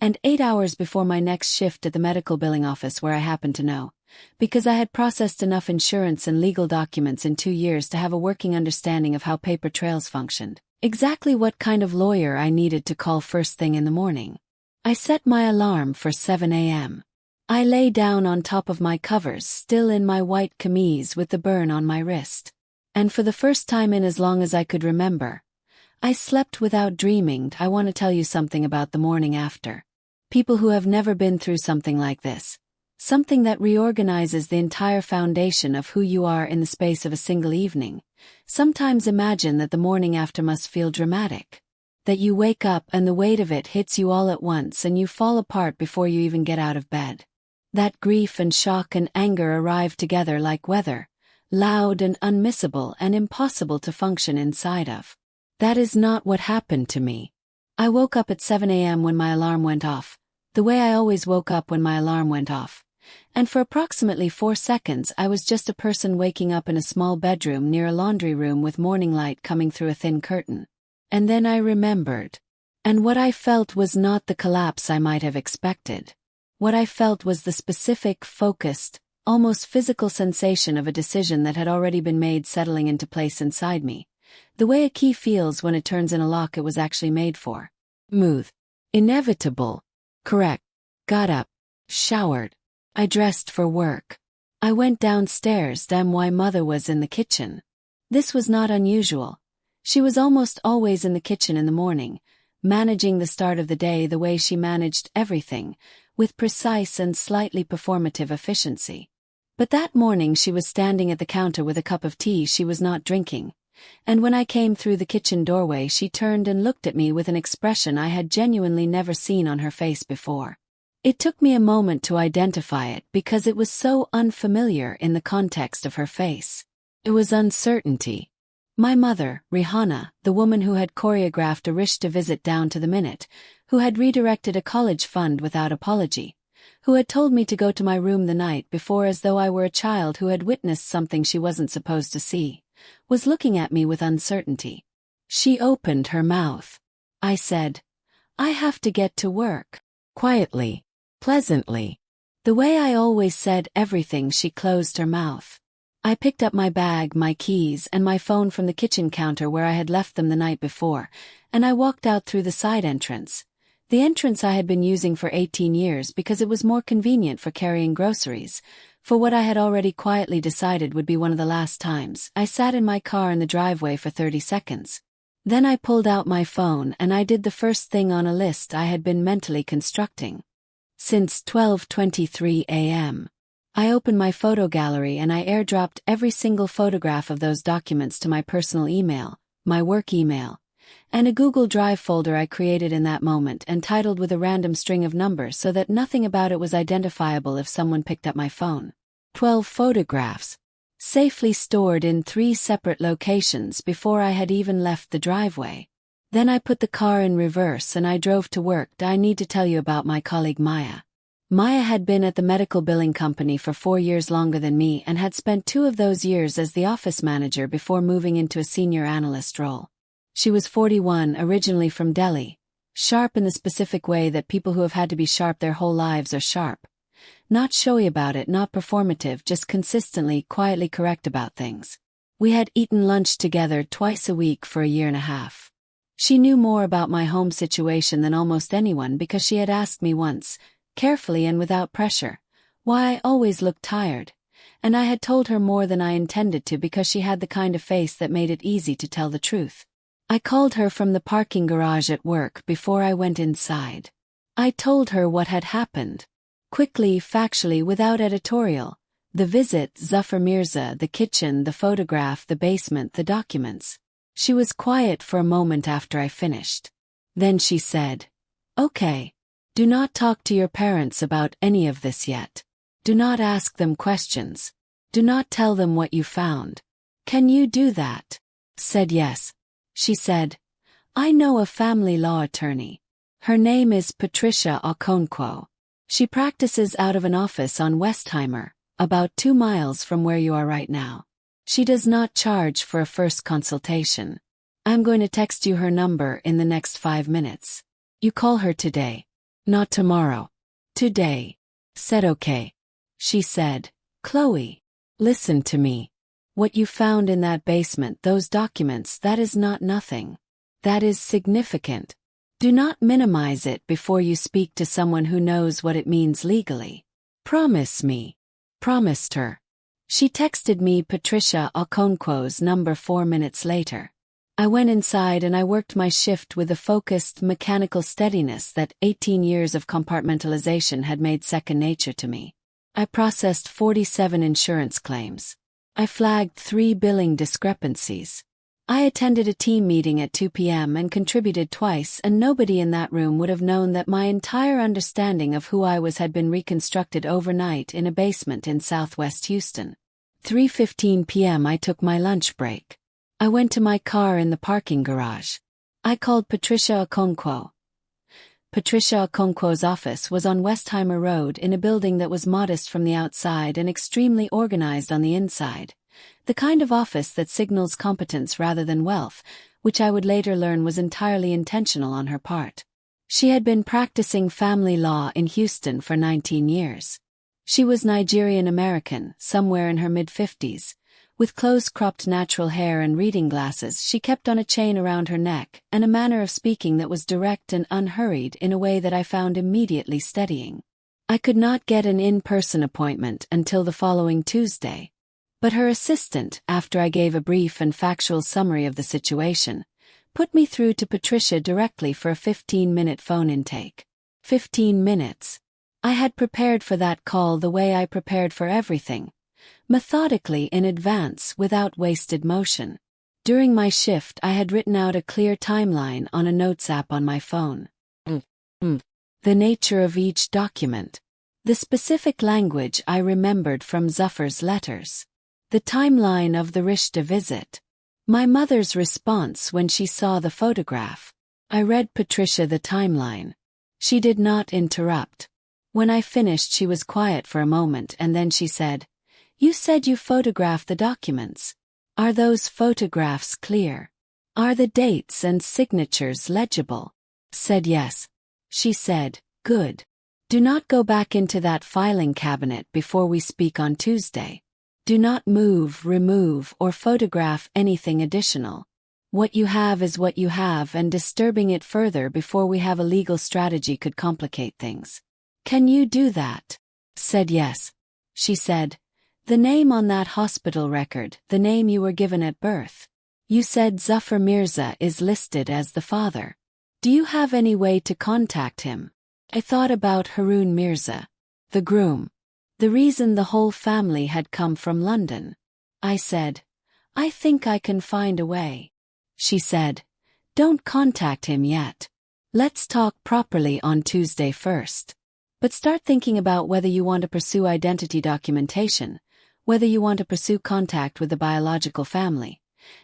and 8 hours before my next shift at the medical billing office where I happened to know, because I had processed enough insurance and legal documents in 2 years to have a working understanding of how paper trails functioned, exactly what kind of lawyer I needed to call first thing in the morning. I set my alarm for 7 a.m. I lay down on top of my covers, still in my white camise with the burn on my wrist. And for the first time in as long as I could remember, I slept without dreaming. I want to tell you something about the morning after. People who have never been through something like this, something that reorganizes the entire foundation of who you are in the space of a single evening, sometimes imagine that the morning after must feel dramatic. That you wake up and the weight of it hits you all at once and you fall apart before you even get out of bed. That grief and shock and anger arrive together like weather, loud and unmissable and impossible to function inside of. That is not what happened to me. I woke up at 7 a.m. when my alarm went off, the way I always woke up when my alarm went off. And for approximately 4 seconds I was just a person waking up in a small bedroom near a laundry room with morning light coming through a thin curtain. And then I remembered. And what I felt was not the collapse I might have expected. What I felt was the specific, focused, almost physical sensation of a decision that had already been made settling into place inside me. The way a key feels when it turns in a lock it was actually made for. Smooth. Inevitable. Correct. Got up. Showered. I dressed for work. I went downstairs. Damn, why mother was in the kitchen. This was not unusual. She was almost always in the kitchen in the morning, managing the start of the day the way she managed everything, with precise and slightly performative efficiency. But that morning she was standing at the counter with a cup of tea she was not drinking, and when I came through the kitchen doorway she turned and looked at me with an expression I had genuinely never seen on her face before. It took me a moment to identify it because it was so unfamiliar in the context of her face. It was uncertainty. My mother, Rihanna, the woman who had choreographed a rishta visit down to the minute, who had redirected a college fund without apology, who had told me to go to my room the night before as though I were a child who had witnessed something she wasn't supposed to see, was looking at me with uncertainty. She opened her mouth. I said, "I have to get to work." Quietly, pleasantly. The way I always said everything, she closed her mouth. I picked up my bag, my keys, and my phone from the kitchen counter where I had left them the night before, and I walked out through the side entrance. The entrance I had been using for 18 years because it was more convenient for carrying groceries. For what I had already quietly decided would be one of the last times, I sat in my car in the driveway for 30 seconds. Then I pulled out my phone and I did the first thing on a list I had been mentally constructing. Since 12:23 a.m. I opened my photo gallery and I airdropped every single photograph of those documents to my personal email, my work email, and a Google Drive folder I created in that moment and titled with a random string of numbers so that nothing about it was identifiable if someone picked up my phone. 12 photographs, safely stored in 3 separate locations before I had even left the driveway. Then I put the car in reverse and I drove to work. I need to tell you about my colleague Maya. Maya had been at the medical billing company for 4 years longer than me and had spent 2 of those years as the office manager before moving into a senior analyst role. She was 41, originally from Delhi, sharp in the specific way that people who have had to be sharp their whole lives are sharp. Not showy about it, not performative, just consistently, quietly correct about things. We had eaten lunch together twice a week for a year and a half. She knew more about my home situation than almost anyone because she had asked me once, carefully and without pressure, why I always looked tired, and I had told her more than I intended to because she had the kind of face that made it easy to tell the truth. I called her from the parking garage at work before I went inside. I told her what had happened. Quickly, factually, without editorial. The visit, Zafar Mirza, the kitchen, the photograph, the basement, the documents. She was quiet for a moment after I finished. Then she said, "Okay. Do not talk to your parents about any of this yet. Do not ask them questions. Do not tell them what you found. Can you do that?" Said yes. She said, "I know a family law attorney. Her name is Patricia Okonkwo. She practices out of an office on Westheimer, about 2 miles from where you are right now. She does not charge for a first consultation. I'm going to text you her number in the next 5 minutes. You call her today. Not tomorrow. Today." Said okay. She said, "Chloe, listen to me. What you found in that basement, those documents, that is not nothing. That is significant. Do not minimize it before you speak to someone who knows what it means legally. Promise me." Promised her. She texted me Patricia Okonkwo's number 4 minutes later. I went inside and I worked my shift with the focused, mechanical steadiness that 18 years of compartmentalization had made second nature to me. I processed 47 insurance claims. I flagged 3 billing discrepancies. I attended a team meeting at 2 p.m. and contributed twice, and nobody in that room would have known that my entire understanding of who I was had been reconstructed overnight in a basement in southwest Houston. 3:15 p.m. I took my lunch break. I went to my car in the parking garage. I called Patricia Okonkwo. Patricia Okonkwo's office was on Westheimer Road in a building that was modest from the outside and extremely organized on the inside. The kind of office that signals competence rather than wealth, which I would later learn was entirely intentional on her part. She had been practicing family law in Houston for 19 years. She was Nigerian-American, somewhere in her mid-50s. With close-cropped natural hair and reading glasses she kept on a chain around her neck, and a manner of speaking that was direct and unhurried in a way that I found immediately steadying. I could not get an in-person appointment until the following Tuesday. But her assistant, after I gave a brief and factual summary of the situation, put me through to Patricia directly for a 15-minute phone intake. 15 minutes. I had prepared for that call the way I prepared for everything, methodically in advance without wasted motion. During my shift I had written out a clear timeline on a notes app on my phone. The nature of each document. The specific language I remembered from Zafar's letters. The timeline of the rishta visit. My mother's response when she saw the photograph. I read Patricia the timeline. She did not interrupt. When I finished she was quiet for a moment and then she said, "You said you photographed the documents. Are those photographs clear? Are the dates and signatures legible?" Said yes. She said, "Good. Do not go back into that filing cabinet before we speak on Tuesday. Do not move, remove, or photograph anything additional. What you have is what you have, and disturbing it further before we have a legal strategy could complicate things. Can you do that? Said yes. She said, the name on that hospital record, the name you were given at birth. You said Zafar Mirza is listed as the father. Do you have any way to contact him? I thought about Harun Mirza, the groom. The reason the whole family had come from London. I said, I think I can find a way. She said, don't contact him yet. Let's talk properly on Tuesday first. But start thinking about whether you want to pursue identity documentation, whether you want to pursue contact with the biological family,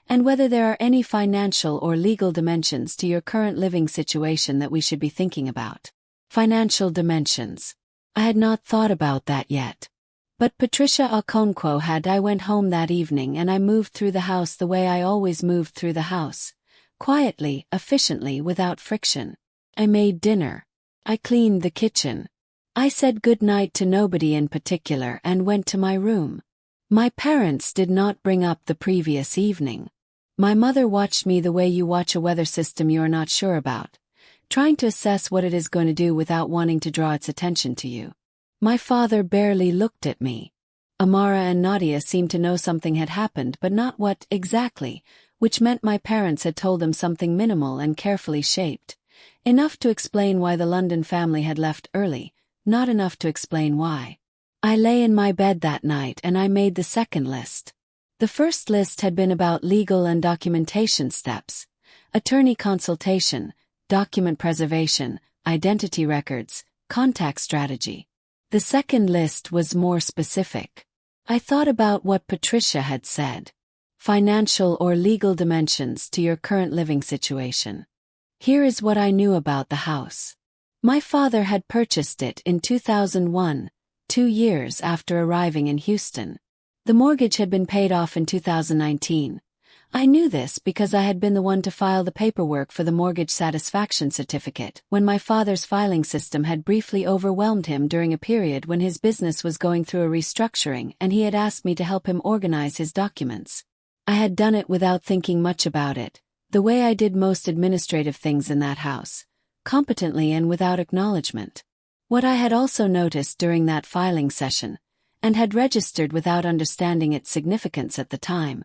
and whether there are any financial or legal dimensions to your current living situation that we should be thinking about. Financial dimensions. I had not thought about that yet. But Patricia Okonkwo had. I went home that evening and I moved through the house the way I always moved through the house. Quietly, efficiently, without friction. I made dinner. I cleaned the kitchen. I said good night to nobody in particular and went to my room. My parents did not bring up the previous evening. My mother watched me the way you watch a weather system you are not sure about, trying to assess what it is going to do without wanting to draw its attention to you. My father barely looked at me. Amara and Nadia seemed to know something had happened, but not what exactly, which meant my parents had told them something minimal and carefully shaped. Enough to explain why the London family had left early, not enough to explain why. I lay in my bed that night and I made the second list. The first list had been about legal and documentation steps, attorney consultation, document preservation, identity records, contact strategy. The second list was more specific. I thought about what Patricia had said. Financial or legal dimensions to your current living situation. Here is what I knew about the house. My father had purchased it in 2001, 2 years after arriving in Houston. The mortgage had been paid off in 2019. I knew this because I had been the one to file the paperwork for the mortgage satisfaction certificate when my father's filing system had briefly overwhelmed him during a period when his business was going through a restructuring and he had asked me to help him organize his documents. I had done it without thinking much about it, the way I did most administrative things in that house, competently and without acknowledgement. What I had also noticed during that filing session, and had registered without understanding its significance at the time,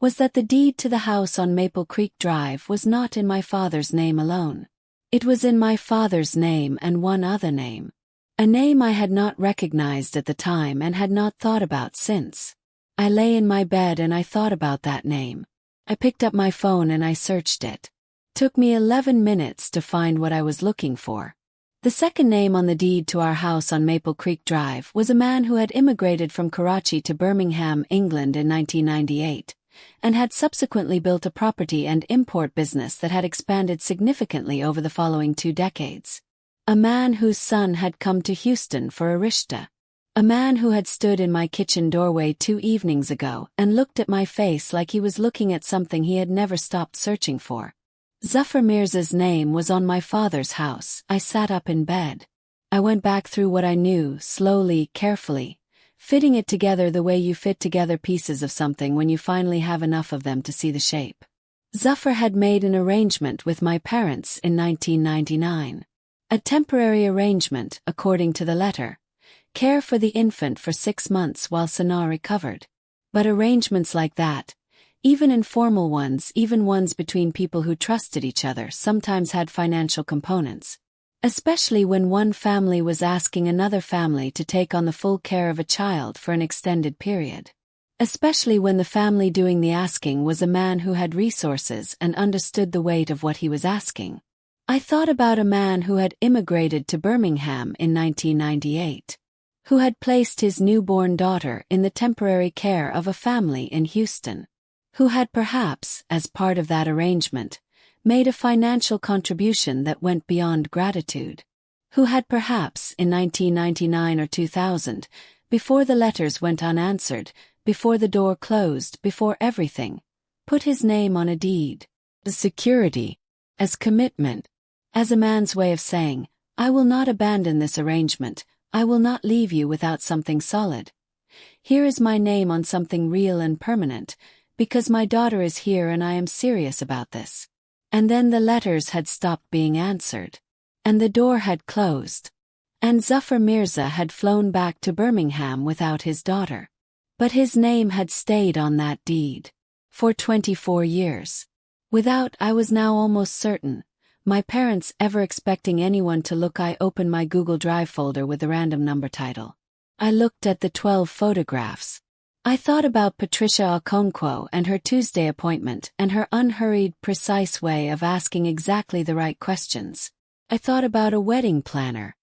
was that the deed to the house on Maple Creek Drive was not in my father's name alone. It was in my father's name and one other name. A name I had not recognized at the time and had not thought about since. I lay in my bed and I thought about that name. I picked up my phone and I searched it. Took me 11 minutes to find what I was looking for. The second name on the deed to our house on Maple Creek Drive was a man who had immigrated from Karachi to Birmingham, England in 1998, and had subsequently built a property and import business that had expanded significantly over the following 2 decades. A man whose son had come to Houston for a rishta. A man who had stood in my kitchen doorway 2 evenings ago and looked at my face like he was looking at something he had never stopped searching for. Zafar Mirza's name was on my father's house. I sat up in bed. I went back through what I knew, slowly, carefully, fitting it together the way you fit together pieces of something when you finally have enough of them to see the shape. Zafar had made an arrangement with my parents in 1999. A temporary arrangement, according to the letter. Care for the infant for 6 months while Sana recovered. But arrangements like that, even informal ones, even ones between people who trusted each other, sometimes had financial components. Especially when one family was asking another family to take on the full care of a child for an extended period. Especially when the family doing the asking was a man who had resources and understood the weight of what he was asking. I thought about a man who had immigrated to Birmingham in 1998. Who had placed his newborn daughter in the temporary care of a family in Houston. Who had perhaps, as part of that arrangement, made a financial contribution that went beyond gratitude. Who had perhaps, in 1999 or 2000, before the letters went unanswered, before the door closed, before everything, put his name on a deed. As security. As commitment. As a man's way of saying, I will not abandon this arrangement. I will not leave you without something solid. Here is my name on something real and permanent, because my daughter is here and I am serious about this." And then the letters had stopped being answered. And the door had closed. And Zafar Mirza had flown back to Birmingham without his daughter. But his name had stayed on that deed. For 24 years. Without, I was now almost certain, my parents ever expecting anyone to look. I opened my Google Drive folder with the random number title. I looked at the 12 photographs. I thought about Patricia Okonkwo and her Tuesday appointment and her unhurried, precise way of asking exactly the right questions. I thought about a wedding planner.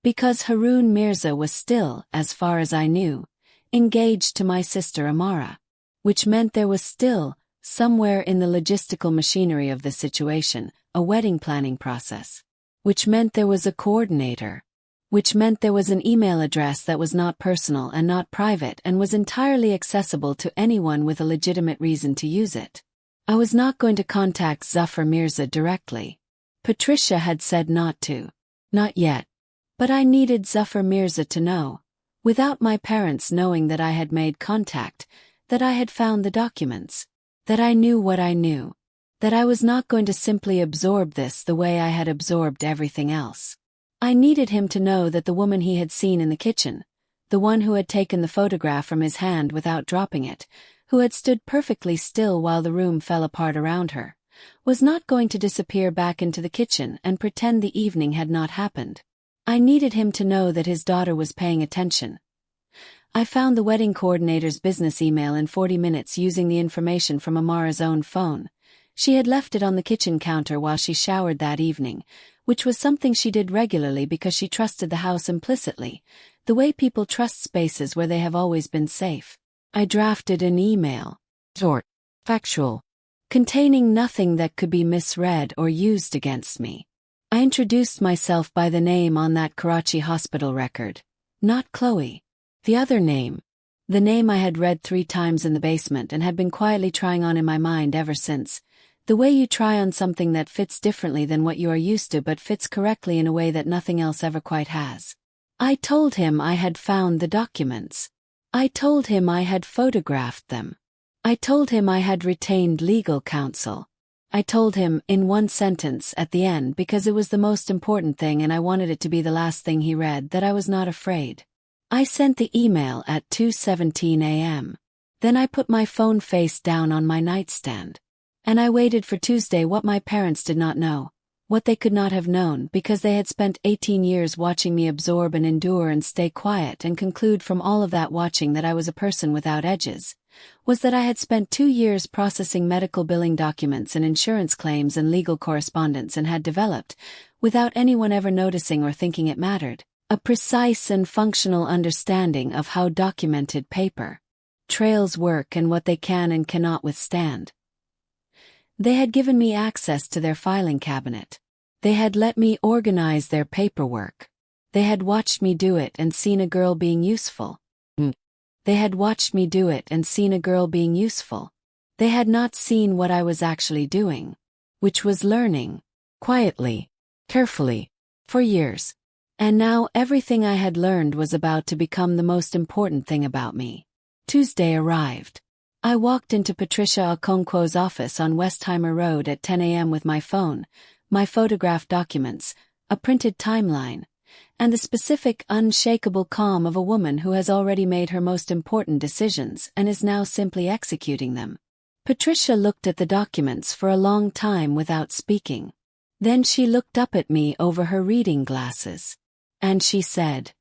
Because Harun Mirza was still, as far as I knew, engaged to my sister Amara. Which meant there was still, somewhere in the logistical machinery of the situation, a wedding planning process. Which meant there was a coordinator. Which meant there was an email address that was not personal and not private and was entirely accessible to anyone with a legitimate reason to use it. I was not going to contact Zafar Mirza directly. Patricia had said not to. Not yet. But I needed Zafar Mirza to know, without my parents knowing that I had made contact, that I had found the documents, that I knew what I knew, that I was not going to simply absorb this the way I had absorbed everything else. I needed him to know that the woman he had seen in the kitchen, the one who had taken the photograph from his hand without dropping it, who had stood perfectly still while the room fell apart around her, was not going to disappear back into the kitchen and pretend the evening had not happened. I needed him to know that his daughter was paying attention. I found the wedding coordinator's business email in 40 minutes using the information from Amara's own phone. She had left it on the kitchen counter while she showered that evening, which was something she did regularly because she trusted the house implicitly, the way people trust spaces where they have always been safe. I drafted an email. Short. Factual. Containing nothing that could be misread or used against me. I introduced myself by the name on that Karachi hospital record. Not Chloe. The other name. The name I had read 3 times in the basement and had been quietly trying on in my mind ever since. The way you try on something that fits differently than what you are used to but fits correctly in a way that nothing else ever quite has. I told him I had found the documents. I told him I had photographed them. I told him I had retained legal counsel. I told him, in one sentence at the end because it was the most important thing and I wanted it to be the last thing he read, that I was not afraid. I sent the email at 2:17 a.m. Then I put my phone face down on my nightstand. And I waited for Tuesday. What my parents did not know, what they could not have known because they had spent 18 years watching me absorb and endure and stay quiet and conclude from all of that watching that I was a person without edges, was that I had spent 2 years processing medical billing documents and insurance claims and legal correspondence and had developed, without anyone ever noticing or thinking it mattered, a precise and functional understanding of how documented paper trails work and what they can and cannot withstand. They had given me access to their filing cabinet. They had let me organize their paperwork. They had watched me do it and seen a girl being useful. They had watched me do it and seen a girl being useful. They had not seen what I was actually doing, which was learning, quietly, carefully, for years. And now everything I had learned was about to become the most important thing about me. Tuesday arrived. I walked into Patricia Okonkwo's office on Westheimer Road at 10 a.m. with my phone, my photographed documents, a printed timeline, and the specific, unshakable calm of a woman who has already made her most important decisions and is now simply executing them. Patricia looked at the documents for a long time without speaking. Then she looked up at me over her reading glasses. And she said,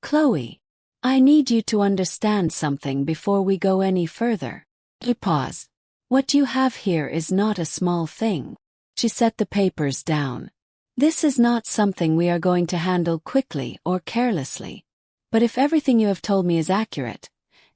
"Chloe, I need you to understand something before we go any further." Pause. "What you have here is not a small thing." She set the papers down. "This is not something we are going to handle quickly or carelessly. But if everything you have told me is accurate,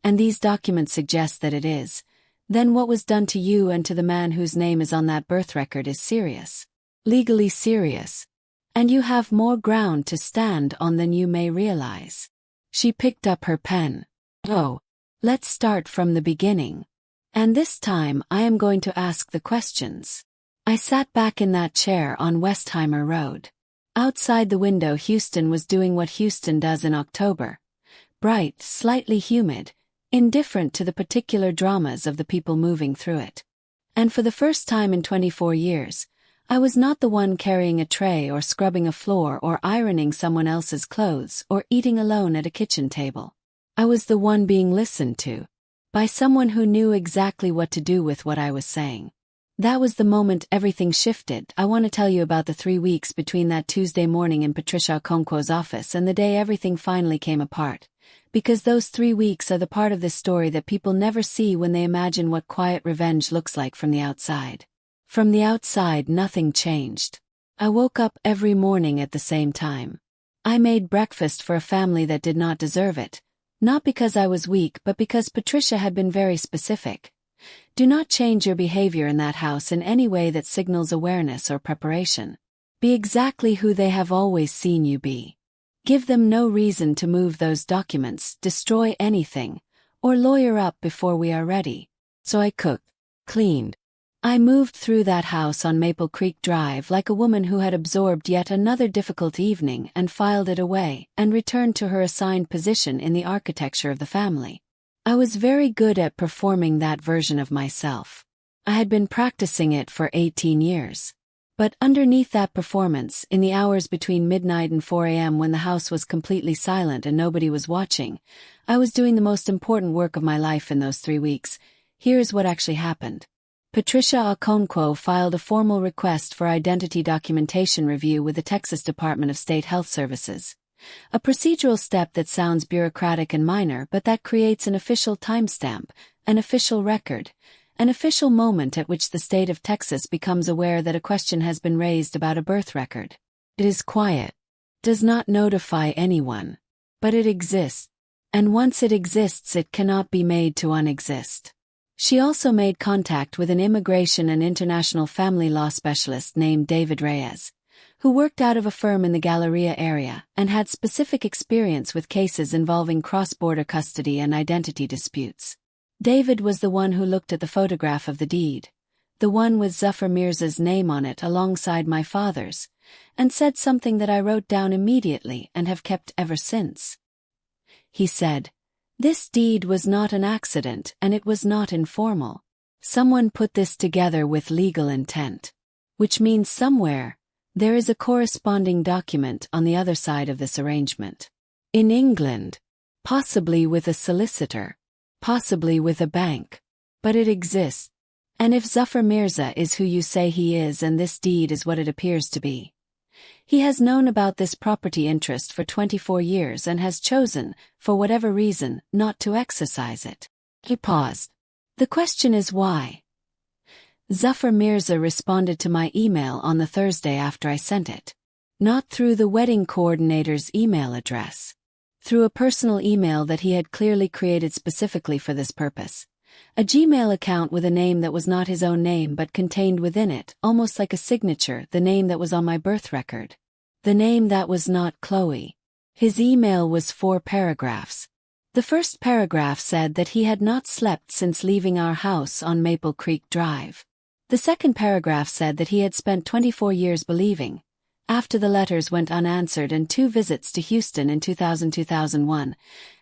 and these documents suggest that it is, then what was done to you and to the man whose name is on that birth record is serious. Legally serious. And you have more ground to stand on than you may realize." She picked up her pen. "Oh, let's start from the beginning. And this time I am going to ask the questions." I sat back in that chair on Westheimer Road. Outside the window, Houston was doing what Houston does in October. Bright, slightly humid, indifferent to the particular dramas of the people moving through it. And for the first time in 24 years, I was not the one carrying a tray or scrubbing a floor or ironing someone else's clothes or eating alone at a kitchen table. I was the one being listened to, by someone who knew exactly what to do with what I was saying. That was the moment everything shifted. I want to tell you about the 3 weeks between that Tuesday morning in Patricia Okonkwo's office and the day everything finally came apart. Because those 3 weeks are the part of this story that people never see when they imagine what quiet revenge looks like from the outside. From the outside, nothing changed. I woke up every morning at the same time. I made breakfast for a family that did not deserve it, not because I was weak but because Patricia had been very specific. Do not change your behavior in that house in any way that signals awareness or preparation. Be exactly who they have always seen you be. Give them no reason to move those documents, destroy anything, or lawyer up before we are ready. So I cooked, cleaned. I moved through that house on Maple Creek Drive like a woman who had absorbed yet another difficult evening and filed it away and returned to her assigned position in the architecture of the family. I was very good at performing that version of myself. I had been practicing it for 18 years. But underneath that performance, in the hours between midnight and 4 a.m. when the house was completely silent and nobody was watching, I was doing the most important work of my life in those 3 weeks. Here's what actually happened. Patricia Okonkwo filed a formal request for identity documentation review with the Texas Department of State Health Services. A procedural step that sounds bureaucratic and minor, but that creates an official timestamp, an official record, an official moment at which the state of Texas becomes aware that a question has been raised about a birth record. It is quiet, does not notify anyone, but it exists, and once it exists it cannot be made to unexist. She also made contact with an immigration and international family law specialist named David Reyes, who worked out of a firm in the Galleria area and had specific experience with cases involving cross-border custody and identity disputes. David was the one who looked at the photograph of the deed, the one with Zafar Mirza's name on it alongside my father's, and said something that I wrote down immediately and have kept ever since. He said, "This deed was not an accident and it was not informal. Someone put this together with legal intent. Which means somewhere, there is a corresponding document on the other side of this arrangement. In England, possibly with a solicitor, possibly with a bank. But it exists. And if Zafar Mirza is who you say he is and this deed is what it appears to be, he has known about this property interest for 24 years and has chosen, for whatever reason, not to exercise it." He paused. "The question is why?" Zafar Mirza responded to my email on the Thursday after I sent it. Not through the wedding coordinator's email address. Through a personal email that he had clearly created specifically for this purpose. A Gmail account with a name that was not his own name but contained within it, almost like a signature, the name that was on my birth record. The name that was not Chloe. His email was 4 paragraphs. The first paragraph said that he had not slept since leaving our house on Maple Creek Drive. The second paragraph said that he had spent 24 years believing, after the letters went unanswered and 2 visits to Houston in 2000-2001,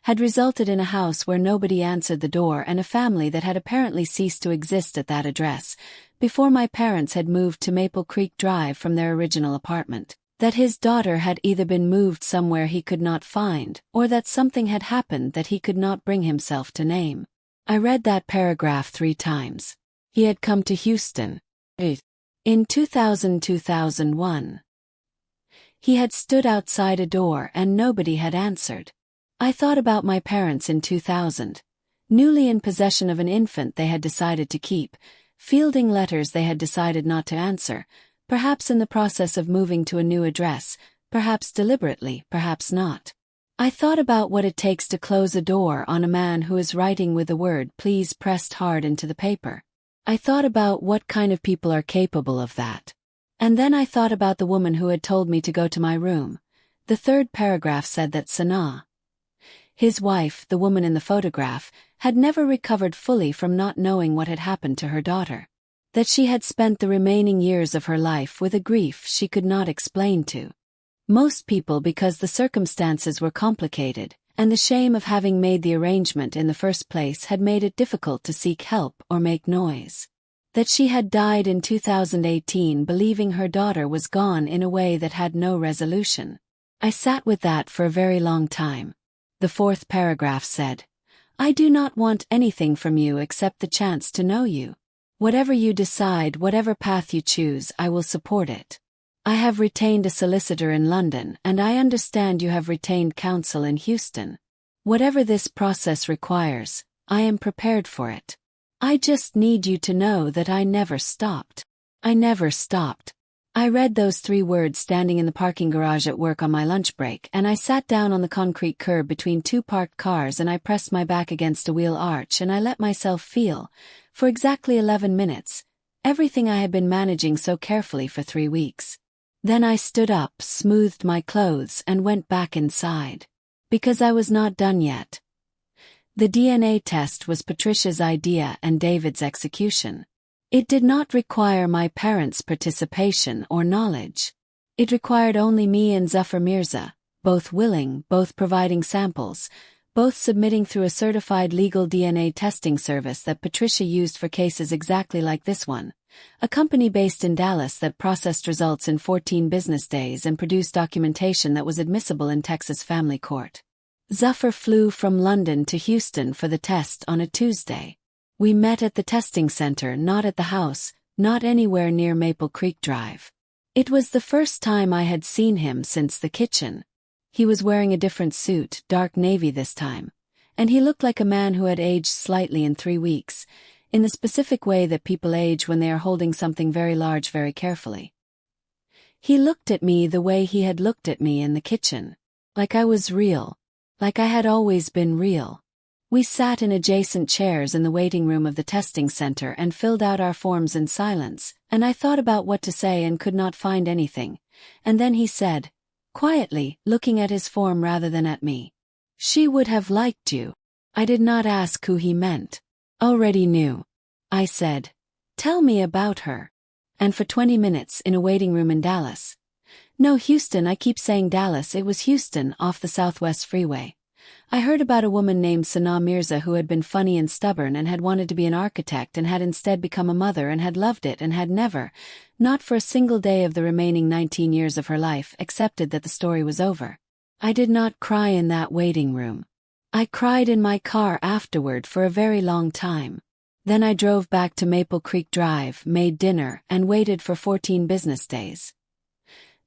had resulted in a house where nobody answered the door and a family that had apparently ceased to exist at that address, before my parents had moved to Maple Creek Drive from their original apartment, that his daughter had either been moved somewhere he could not find, or that something had happened that he could not bring himself to name. I read that paragraph 3 times. He had come to Houston. In 2000-2001. He had stood outside a door and nobody had answered. I thought about my parents in 2000, newly in possession of an infant they had decided to keep, fielding letters they had decided not to answer, perhaps in the process of moving to a new address, perhaps deliberately, perhaps not. I thought about what it takes to close a door on a man who is writing with the word "please" pressed hard into the paper. I thought about what kind of people are capable of that. And then I thought about the woman who had told me to go to my room. The third paragraph said that Sanaa, his wife, the woman in the photograph, had never recovered fully from not knowing what had happened to her daughter. That she had spent the remaining years of her life with a grief she could not explain to. Most people because the circumstances were complicated, and the shame of having made the arrangement in the first place had made it difficult to seek help or make noise. That she had died in 2018 believing her daughter was gone in a way that had no resolution. I sat with that for a very long time. The fourth paragraph said, "I do not want anything from you except the chance to know you. Whatever you decide, whatever path you choose, I will support it. I have retained a solicitor in London, and I understand you have retained counsel in Houston. Whatever this process requires, I am prepared for it. I just need you to know that I never stopped. I never stopped." I read those 3 words standing in the parking garage at work on my lunch break, and I sat down on the concrete curb between 2 parked cars, and I pressed my back against a wheel arch, and I let myself feel, for exactly 11 minutes, everything I had been managing so carefully for 3 weeks. Then I stood up, smoothed my clothes, and went back inside. Because I was not done yet. The DNA test was Patricia's idea and David's execution. It did not require my parents' participation or knowledge. It required only me and Zafar Mirza, both willing, both providing samples, both submitting through a certified legal DNA testing service that Patricia used for cases exactly like this one, a company based in Dallas that processed results in 14 business days and produced documentation that was admissible in Texas family court. Zafar flew from London to Houston for the test on a Tuesday. We met at the testing center, not at the house, not anywhere near Maple Creek Drive. It was the first time I had seen him since the kitchen. He was wearing a different suit, dark navy this time, and he looked like a man who had aged slightly in 3 weeks, in the specific way that people age when they are holding something very large very carefully. He looked at me the way he had looked at me in the kitchen, like I was real, like I had always been real. We sat in adjacent chairs in the waiting room of the testing center and filled out our forms in silence, and I thought about what to say and could not find anything, and then he said, quietly, looking at his form rather than at me, "She would have liked you." I did not ask who he meant. Already knew. I said, "Tell me about her." And for 20 minutes in a waiting room in Dallas. No, Houston, I keep saying Dallas, it was Houston off the Southwest Freeway. I heard about a woman named Sana Mirza who had been funny and stubborn and had wanted to be an architect and had instead become a mother and had loved it and had never, not for a single day of the remaining 19 years of her life, accepted that the story was over. I did not cry in that waiting room. I cried in my car afterward for a very long time. Then I drove back to Maple Creek Drive, made dinner, and waited for 14 business days.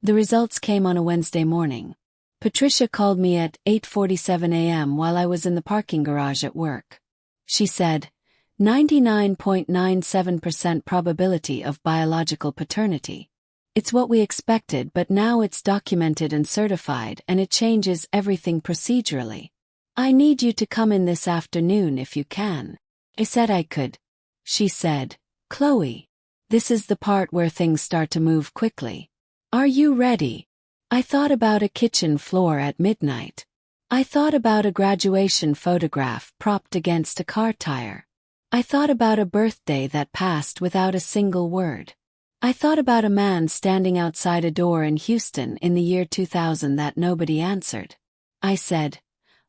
The results came on a Wednesday morning. Patricia called me at 8:47 a.m. while I was in the parking garage at work. She said, 99.97% probability of biological paternity. It's what we expected, but now it's documented and certified, and it changes everything procedurally. I need you to come in this afternoon if you can. I said I could. She said, Chloe, this is the part where things start to move quickly. Are you ready? I thought about a kitchen floor at midnight. I thought about a graduation photograph propped against a car tire. I thought about a birthday that passed without a single word. I thought about a man standing outside a door in Houston in the year 2000 that nobody answered. I said,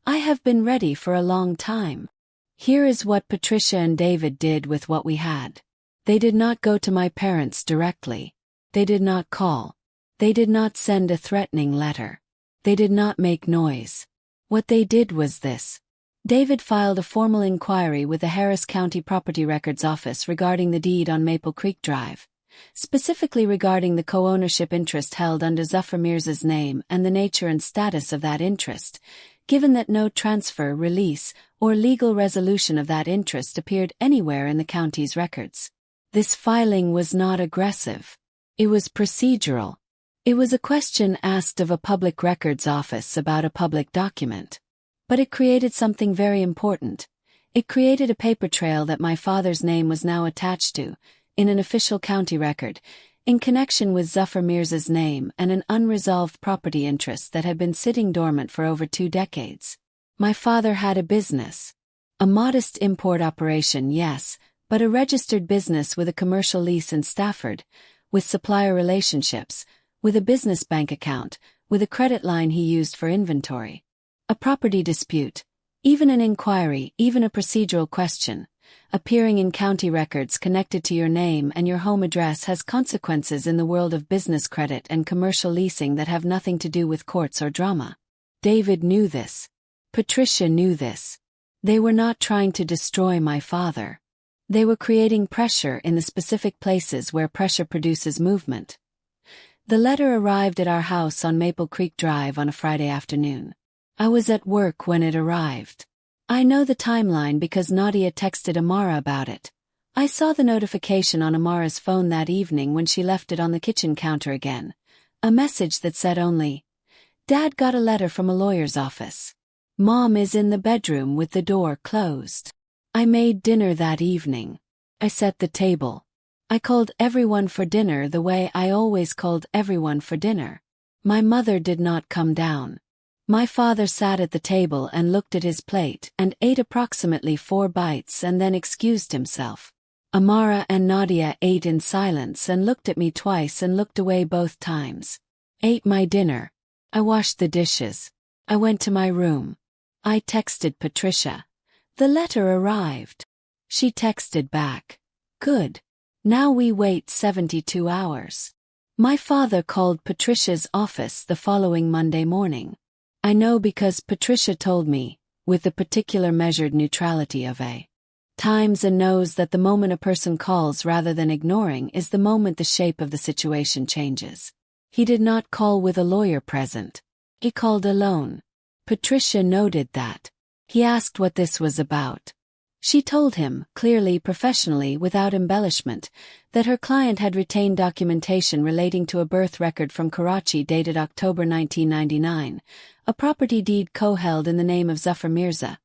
I have been ready for a long time. Here is what Patricia and David did with what we had. They did not go to my parents directly. They did not call. They did not send a threatening letter. They did not make noise. What they did was this. David filed a formal inquiry with the Harris County Property Records Office regarding the deed on Maple Creek Drive, specifically regarding the co-ownership interest held under Zafar Mirza's name and the nature and status of that interest, given that no transfer, release, or legal resolution of that interest appeared anywhere in the county's records. This filing was not aggressive. It was procedural. It was a question asked of a public records office about a public document. But it created something very important. It created a paper trail that my father's name was now attached to, in an official county record, in connection with Zafar Mirza's name and an unresolved property interest that had been sitting dormant for over 2 decades. My father had a business. A modest import operation, yes, but a registered business with a commercial lease in Stafford, with supplier relationships, with a business bank account, with a credit line he used for inventory. A property dispute, even an inquiry, even a procedural question, appearing in county records connected to your name and your home address has consequences in the world of business credit and commercial leasing that have nothing to do with courts or drama. David knew this. Patricia knew this. They were not trying to destroy my father. They were creating pressure in the specific places where pressure produces movement. The letter arrived at our house on Maple Creek Drive on a Friday afternoon. I was at work when it arrived. I know the timeline because Nadia texted Amara about it. I saw the notification on Amara's phone that evening when she left it on the kitchen counter again. A message that said only, "Dad got a letter from a lawyer's office. Mom is in the bedroom with the door closed." I made dinner that evening. I set the table. I called everyone for dinner the way I always called everyone for dinner. My mother did not come down. My father sat at the table and looked at his plate and ate approximately 4 bites and then excused himself. Amara and Nadia ate in silence and looked at me twice and looked away both times. Ate my dinner. I washed the dishes. I went to my room. I texted Patricia. The letter arrived. She texted back. Good. Now we wait 72 hours. My father called Patricia's office the following Monday morning. I know because Patricia told me, with the particular measured neutrality of a times, and knows that the moment a person calls rather than ignoring is the moment the shape of the situation changes. He did not call with a lawyer present. He called alone. Patricia noted that. He asked what this was about. She told him, clearly, professionally, without embellishment, that her client had retained documentation relating to a birth record from Karachi dated October 1999, a property deed co-held in the name of Zafar Mirza,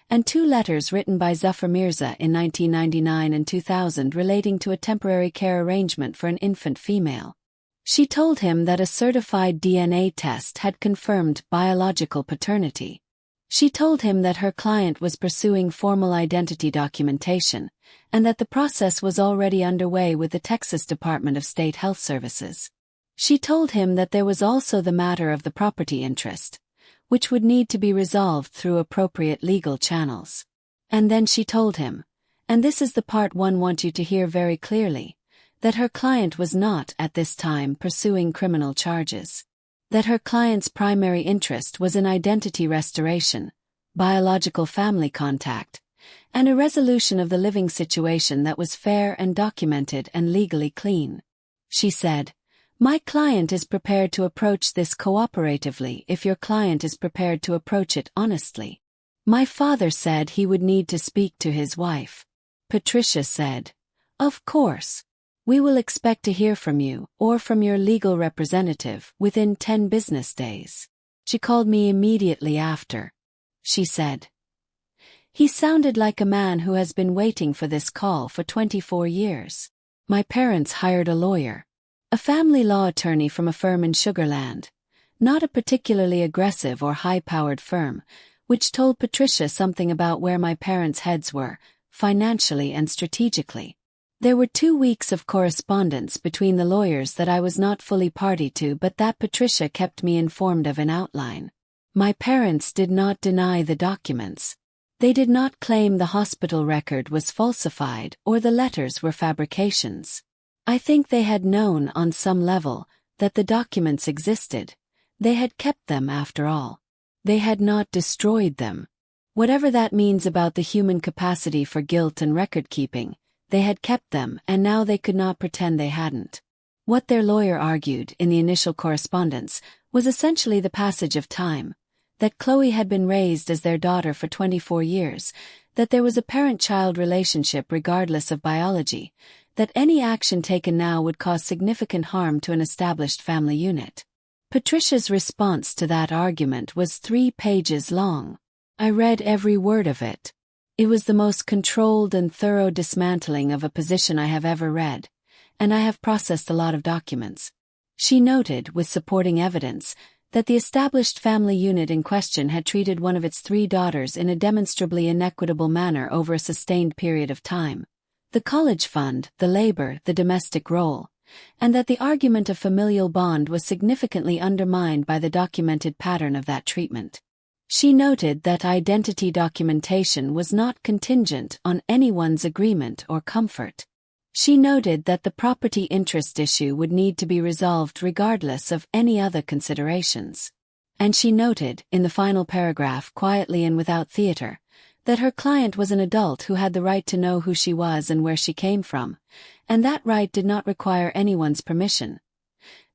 and 2 letters written by Zafar Mirza in 1999 and 2000 relating to a temporary care arrangement for an infant female. She told him that a certified DNA test had confirmed biological paternity. She told him that her client was pursuing formal identity documentation, and that the process was already underway with the Texas Department of State Health Services. She told him that there was also the matter of the property interest, which would need to be resolved through appropriate legal channels. And then she told him, and this is the part one wants you to hear very clearly, that her client was not at this time pursuing criminal charges. That her client's primary interest was in identity restoration, biological family contact, and a resolution of the living situation that was fair and documented and legally clean. She said, "My client is prepared to approach this cooperatively if your client is prepared to approach it honestly." My father said he would need to speak to his wife. Patricia said, "Of course. We will expect to hear from you, or from your legal representative, within 10 business days." She called me immediately after. She said, "He sounded like a man who has been waiting for this call for 24 years. My parents hired a lawyer, a family law attorney from a firm in Sugarland, not a particularly aggressive or high-powered firm, which told Patricia something about where my parents' heads were, financially and strategically. There were 2 weeks of correspondence between the lawyers that I was not fully party to, but that Patricia kept me informed of in outline. My parents did not deny the documents. They did not claim the hospital record was falsified or the letters were fabrications. I think they had known on some level that the documents existed. They had kept them after all. They had not destroyed them. Whatever that means about the human capacity for guilt and record-keeping, they had kept them, and now they could not pretend they hadn't. What their lawyer argued in the initial correspondence was essentially the passage of time, that Chloe had been raised as their daughter for 24 years, that there was a parent-child relationship regardless of biology, that any action taken now would cause significant harm to an established family unit. Patricia's response to that argument was 3 pages long. I read every word of it. It was the most controlled and thorough dismantling of a position I have ever read, and I have processed a lot of documents. She noted, with supporting evidence, that the established family unit in question had treated one of its 3 daughters in a demonstrably inequitable manner over a sustained period of time. The college fund, the labor, the domestic role, and that the argument of familial bond was significantly undermined by the documented pattern of that treatment. She noted that identity documentation was not contingent on anyone's agreement or comfort. She noted that the property interest issue would need to be resolved regardless of any other considerations. And she noted, in the final paragraph, quietly and without theater, that her client was an adult who had the right to know who she was and where she came from, and that right did not require anyone's permission.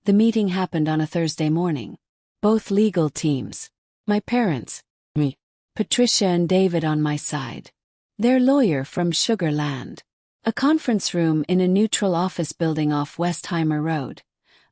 The meeting happened on a Thursday morning. Both legal teams, my parents, me, Patricia and David on my side, their lawyer from Sugar Land, a conference room in a neutral office building off Westheimer Road,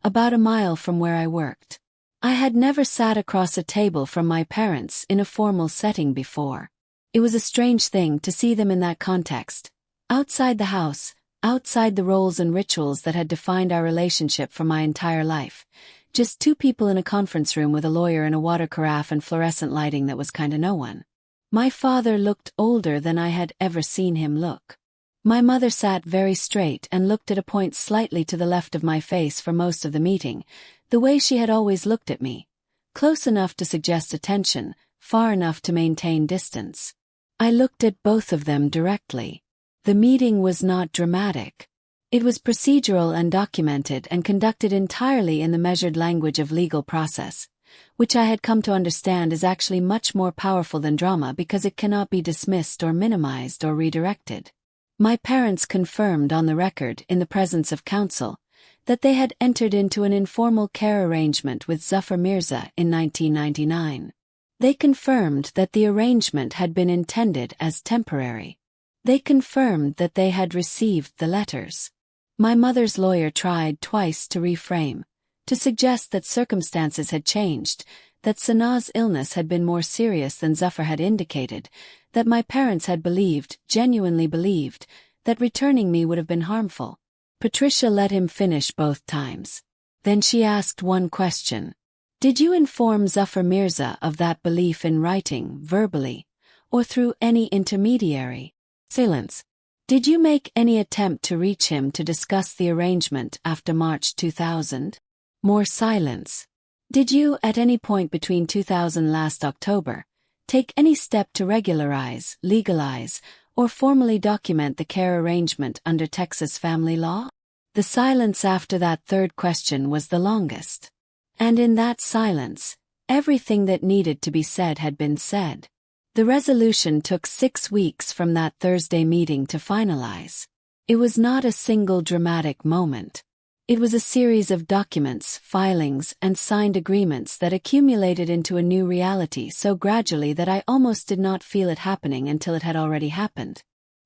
about a mile from where I worked. I had never sat across a table from my parents in a formal setting before. It was a strange thing to see them in that context, outside the house, outside the roles and rituals that had defined our relationship for my entire life. Just two people in a conference room with a lawyer and a water carafe and fluorescent lighting that was kinda no one. My father looked older than I had ever seen him look. My mother sat very straight and looked at a point slightly to the left of my face for most of the meeting, the way she had always looked at me, close enough to suggest attention, far enough to maintain distance. I looked at both of them directly. The meeting was not dramatic. It was procedural and documented and conducted entirely in the measured language of legal process, which I had come to understand is actually much more powerful than drama because it cannot be dismissed or minimized or redirected. My parents confirmed on the record, in the presence of counsel, that they had entered into an informal care arrangement with Zafar Mirza in 1999. They confirmed that the arrangement had been intended as temporary. They confirmed that they had received the letters. My mother's lawyer tried twice to reframe, to suggest that circumstances had changed, that Sanaa's illness had been more serious than Zafar had indicated, that my parents had believed, genuinely believed, that returning me would have been harmful. Patricia let him finish both times. Then she asked one question. Did you inform Zafar Mirza of that belief in writing, verbally, or through any intermediary? Silence. Did you make any attempt to reach him to discuss the arrangement after March 2000? More silence. Did you, at any point between 2000 last October, take any step to regularize, legalize, or formally document the care arrangement under Texas family law? The silence after that third question was the longest. And in that silence, everything that needed to be said had been said. The resolution took 6 weeks from that Thursday meeting to finalize. It was not a single dramatic moment. It was a series of documents, filings, and signed agreements that accumulated into a new reality so gradually that I almost did not feel it happening until it had already happened.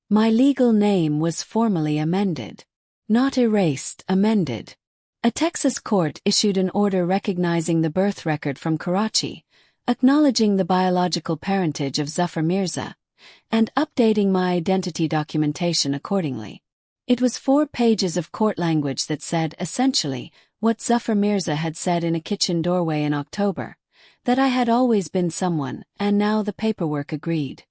My legal name was formally amended. Not erased, amended. A Texas court issued an order recognizing the birth record from Karachi, acknowledging the biological parentage of Zafar Mirza, and updating my identity documentation accordingly. It was 4 pages of court language that said, essentially, what Zafar Mirza had said in a kitchen doorway in October, that I had always been someone, and now the paperwork agreed.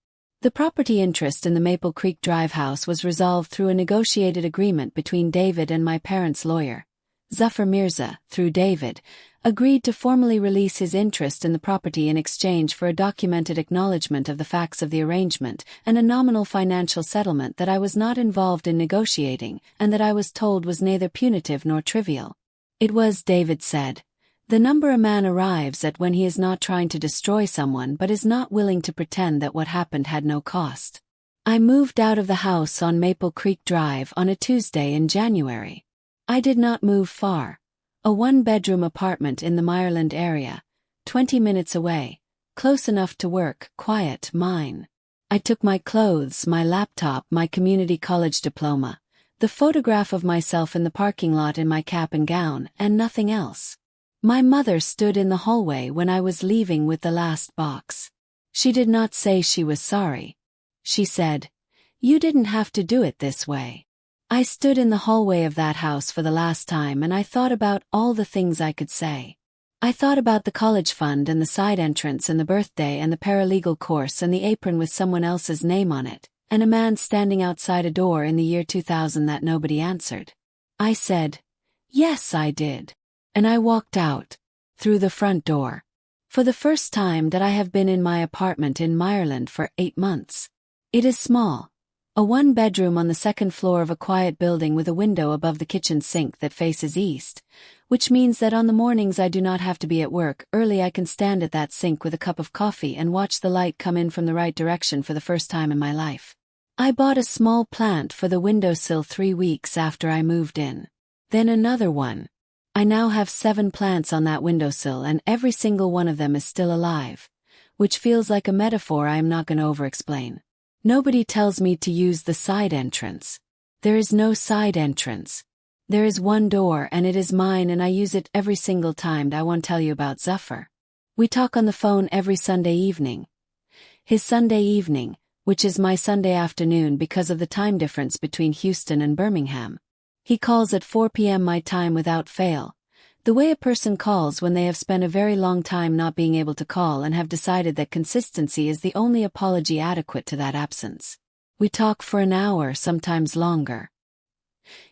The property interest in the Maple Creek Drive house was resolved through a negotiated agreement between David and my parents' lawyer. Zafar Mirza, through David, agreed to formally release his interest in the property in exchange for a documented acknowledgement of the facts of the arrangement and a nominal financial settlement that I was not involved in negotiating and that I was told was neither punitive nor trivial. It was, David said, the number a man arrives at when he is not trying to destroy someone but is not willing to pretend that what happened had no cost. I moved out of the house on Maple Creek Drive on a Tuesday in January. I did not move far. A 1-bedroom apartment in the Meyerland area, 20 minutes away, close enough to work, quiet, mine. I took my clothes, my laptop, my community college diploma, the photograph of myself in the parking lot in my cap and gown, and nothing else. My mother stood in the hallway when I was leaving with the last box. She did not say she was sorry. She said, "You didn't have to do it this way." I stood in the hallway of that house for the last time and I thought about all the things I could say. I thought about the college fund and the side entrance and the birthday and the paralegal course and the apron with someone else's name on it, and a man standing outside a door in the year 2000 that nobody answered. I said, Yes, I did. And I walked out. Through the front door. For the first time that I have been in my apartment in Ireland for 8 months. It is small. A one-bedroom on the second floor of a quiet building with a window above the kitchen sink that faces east, which means that on the mornings I do not have to be at work early. I can stand at that sink with a cup of coffee and watch the light come in from the right direction for the first time in my life. I bought a small plant for the windowsill 3 weeks after I moved in. Then another one. I now have 7 plants on that windowsill and every single one of them is still alive, which feels like a metaphor I am not going to over-explain. Nobody tells me to use the side entrance. There is no side entrance. There is one door and it is mine and I use it every single time. I want to tell you about Zuffer. We talk on the phone every Sunday evening. His Sunday evening, which is my Sunday afternoon because of the time difference between Houston and Birmingham. He calls at 4 p.m. my time without fail. The way a person calls when they have spent a very long time not being able to call and have decided that consistency is the only apology adequate to that absence. We talk for an hour, sometimes longer.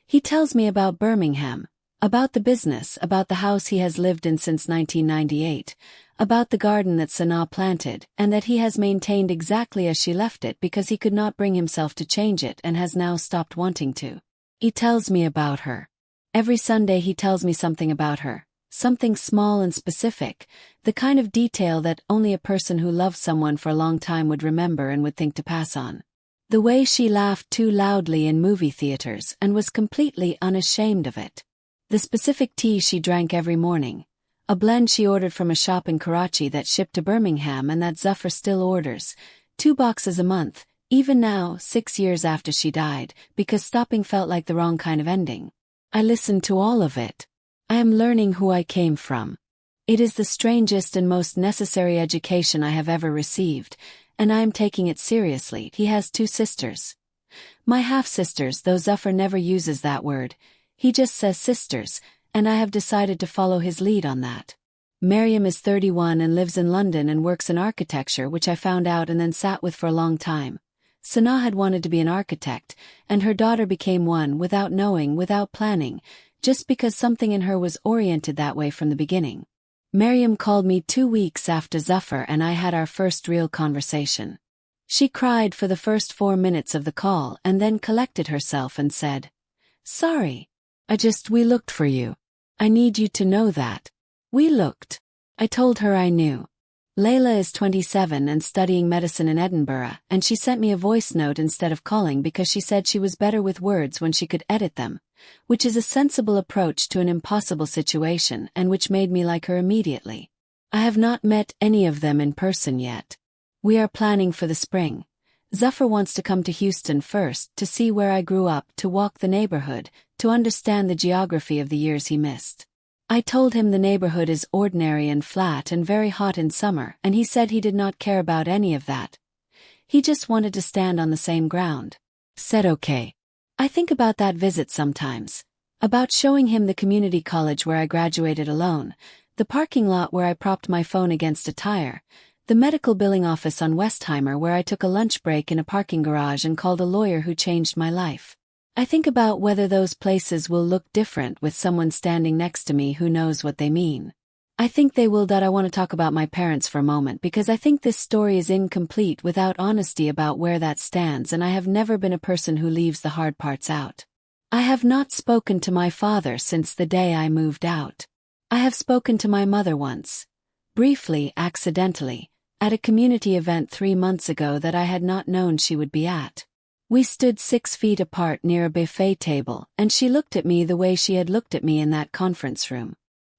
He tells me about Birmingham, about the business, about the house he has lived in since 1998, about the garden that Sanaa planted, and that he has maintained exactly as she left it because he could not bring himself to change it and has now stopped wanting to. He tells me about her. Every Sunday he tells me something about her, something small and specific, the kind of detail that only a person who loves someone for a long time would remember and would think to pass on. The way she laughed too loudly in movie theaters and was completely unashamed of it. The specific tea she drank every morning, a blend she ordered from a shop in Karachi that shipped to Birmingham and that Zuffer still orders, 2 boxes a month, even now, 6 years after she died, because stopping felt like the wrong kind of ending. I listened to all of it. I am learning who I came from. It is the strangest and most necessary education I have ever received, and I am taking it seriously. He has 2 sisters. My half-sisters, though Zuffer never uses that word. He just says sisters, and I have decided to follow his lead on that. Miriam is 31 and lives in London and works in architecture, which I found out and then sat with for a long time. Sanaa had wanted to be an architect, and her daughter became one without knowing, without planning, just because something in her was oriented that way from the beginning. Miriam called me 2 weeks after Zuffer and I had our first real conversation. She cried for the first 4 minutes of the call and then collected herself and said, "Sorry. We looked for you. I need you to know that. We looked." I told her I knew. Layla is 27 and studying medicine in Edinburgh, and she sent me a voice note instead of calling because she said she was better with words when she could edit them, which is a sensible approach to an impossible situation and which made me like her immediately. I have not met any of them in person yet. We are planning for the spring. Zuffer wants to come to Houston first to see where I grew up, to walk the neighborhood, to understand the geography of the years he missed. I told him the neighborhood is ordinary and flat and very hot in summer, and he said he did not care about any of that. He just wanted to stand on the same ground. Said okay. I think about that visit sometimes. About showing him the community college where I graduated alone, the parking lot where I propped my phone against a tire, the medical billing office on Westheimer where I took a lunch break in a parking garage and called a lawyer who changed my life. I think about whether those places will look different with someone standing next to me who knows what they mean. I think they will. I want to talk about my parents for a moment because I think this story is incomplete without honesty about where that stands, and I have never been a person who leaves the hard parts out. I have not spoken to my father since the day I moved out. I have spoken to my mother once. Briefly, accidentally, at a community event 3 months ago that I had not known she would be at. We stood 6 feet apart near a buffet table, and she looked at me the way she had looked at me in that conference room,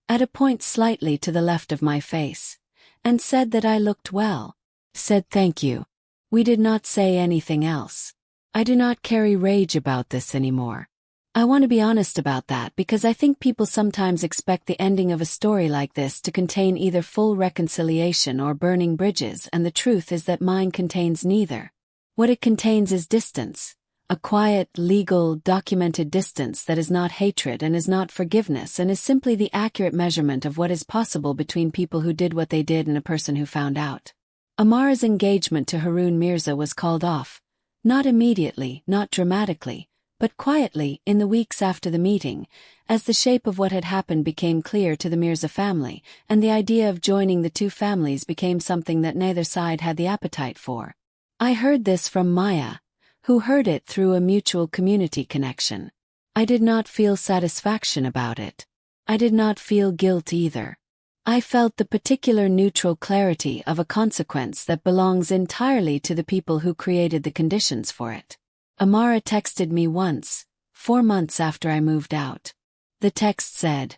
at a point slightly to the left of my face, and said that I looked well. Said thank you. We did not say anything else. I do not carry rage about this anymore. I want to be honest about that because I think people sometimes expect the ending of a story like this to contain either full reconciliation or burning bridges, and the truth is that mine contains neither. What it contains is distance, a quiet, legal, documented distance that is not hatred and is not forgiveness and is simply the accurate measurement of what is possible between people who did what they did and a person who found out. Amara's engagement to Haroon Mirza was called off, not immediately, not dramatically, But quietly, in the weeks after the meeting, as the shape of what had happened became clear to the Mirza family, and the idea of joining the two families became something that neither side had the appetite for. I heard this from Maya, who heard it through a mutual community connection. I did not feel satisfaction about it. I did not feel guilt either. I felt the particular neutral clarity of a consequence that belongs entirely to the people who created the conditions for it. Amara texted me once, 4 months after I moved out. The text said,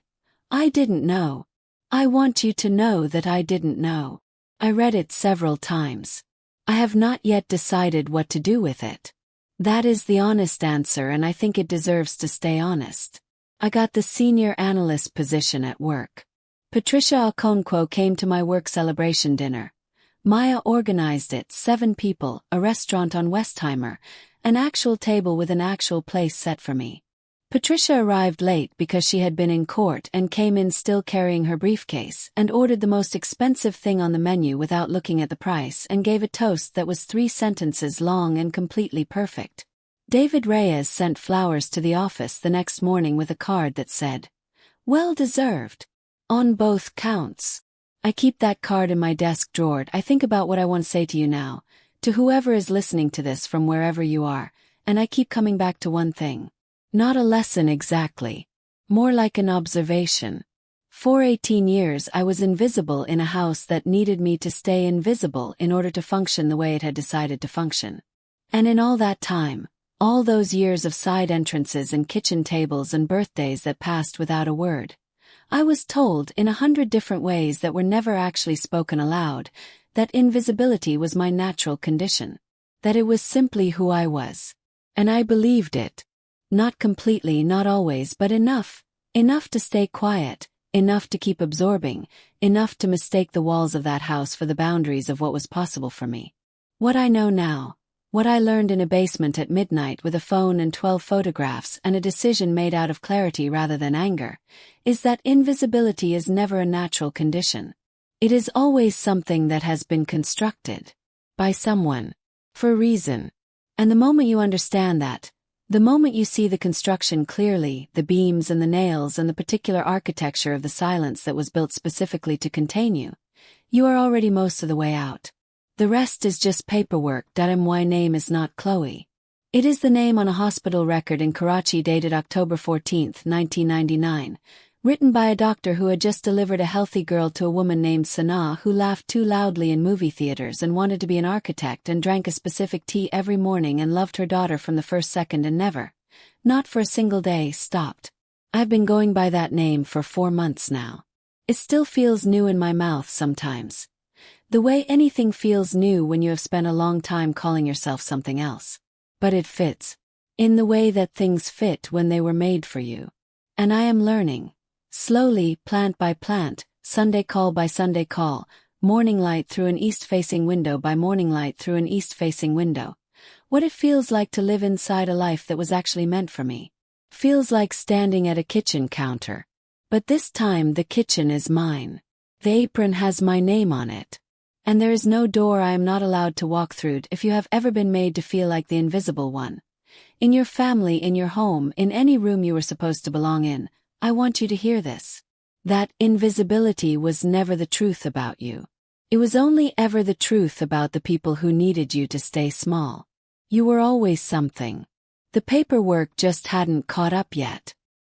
"I didn't know. I want you to know that I didn't know." I read it several times. I have not yet decided what to do with it. That is the honest answer, and I think it deserves to stay honest. I got the senior analyst position at work. Patricia Okonkwo came to my work celebration dinner. Maya organized it, 7 people, a restaurant on Westheimer, an actual table with an actual place set for me. Patricia arrived late because she had been in court and came in still carrying her briefcase, and ordered the most expensive thing on the menu without looking at the price, and gave a toast that was 3 sentences long and completely perfect. David Reyes sent flowers to the office the next morning with a card that said, "Well deserved. On both counts." I keep that card in my desk drawer. I think about what I want to say to you now, to whoever is listening to this from wherever you are, and I keep coming back to one thing. Not a lesson exactly. More like an observation. For 18 years I was invisible in a house that needed me to stay invisible in order to function the way it had decided to function. And in all that time, all those years of side entrances and kitchen tables and birthdays that passed without a word, I was told in 100 different ways that were never actually spoken aloud, that invisibility was my natural condition. That it was simply who I was. And I believed it. Not completely, not always, but enough. Enough to stay quiet, enough to keep absorbing, enough to mistake the walls of that house for the boundaries of what was possible for me. What I know now, what I learned in a basement at midnight with a phone and 12 photographs and a decision made out of clarity rather than anger, is that invisibility is never a natural condition. It is always something that has been constructed. By someone. For a reason. And the moment you understand that, the moment you see the construction clearly, the beams and the nails and the particular architecture of the silence that was built specifically to contain you, you are already most of the way out. The rest is just paperwork. My name is not Chloe. It is the name on a hospital record in Karachi dated October 14, 1999, written by a doctor who had just delivered a healthy girl to a woman named Sanaa who laughed too loudly in movie theaters and wanted to be an architect and drank a specific tea every morning and loved her daughter from the first second and never, not for a single day, stopped. I've been going by that name for 4 months now. It still feels new in my mouth sometimes. The way anything feels new when you have spent a long time calling yourself something else. But it fits. In the way that things fit when they were made for you. And I am learning. Slowly, plant by plant, Sunday call by Sunday call, morning light through an east-facing window by morning light through an east-facing window. What it feels like to live inside a life that was actually meant for me. Feels like standing at a kitchen counter. But this time the kitchen is mine. The apron has my name on it. And there is no door I am not allowed to walk through. If you have ever been made to feel like the invisible one. In your family, in your home, in any room you were supposed to belong in, I want you to hear this. That invisibility was never the truth about you. It was only ever the truth about the people who needed you to stay small. You were always something. The paperwork just hadn't caught up yet.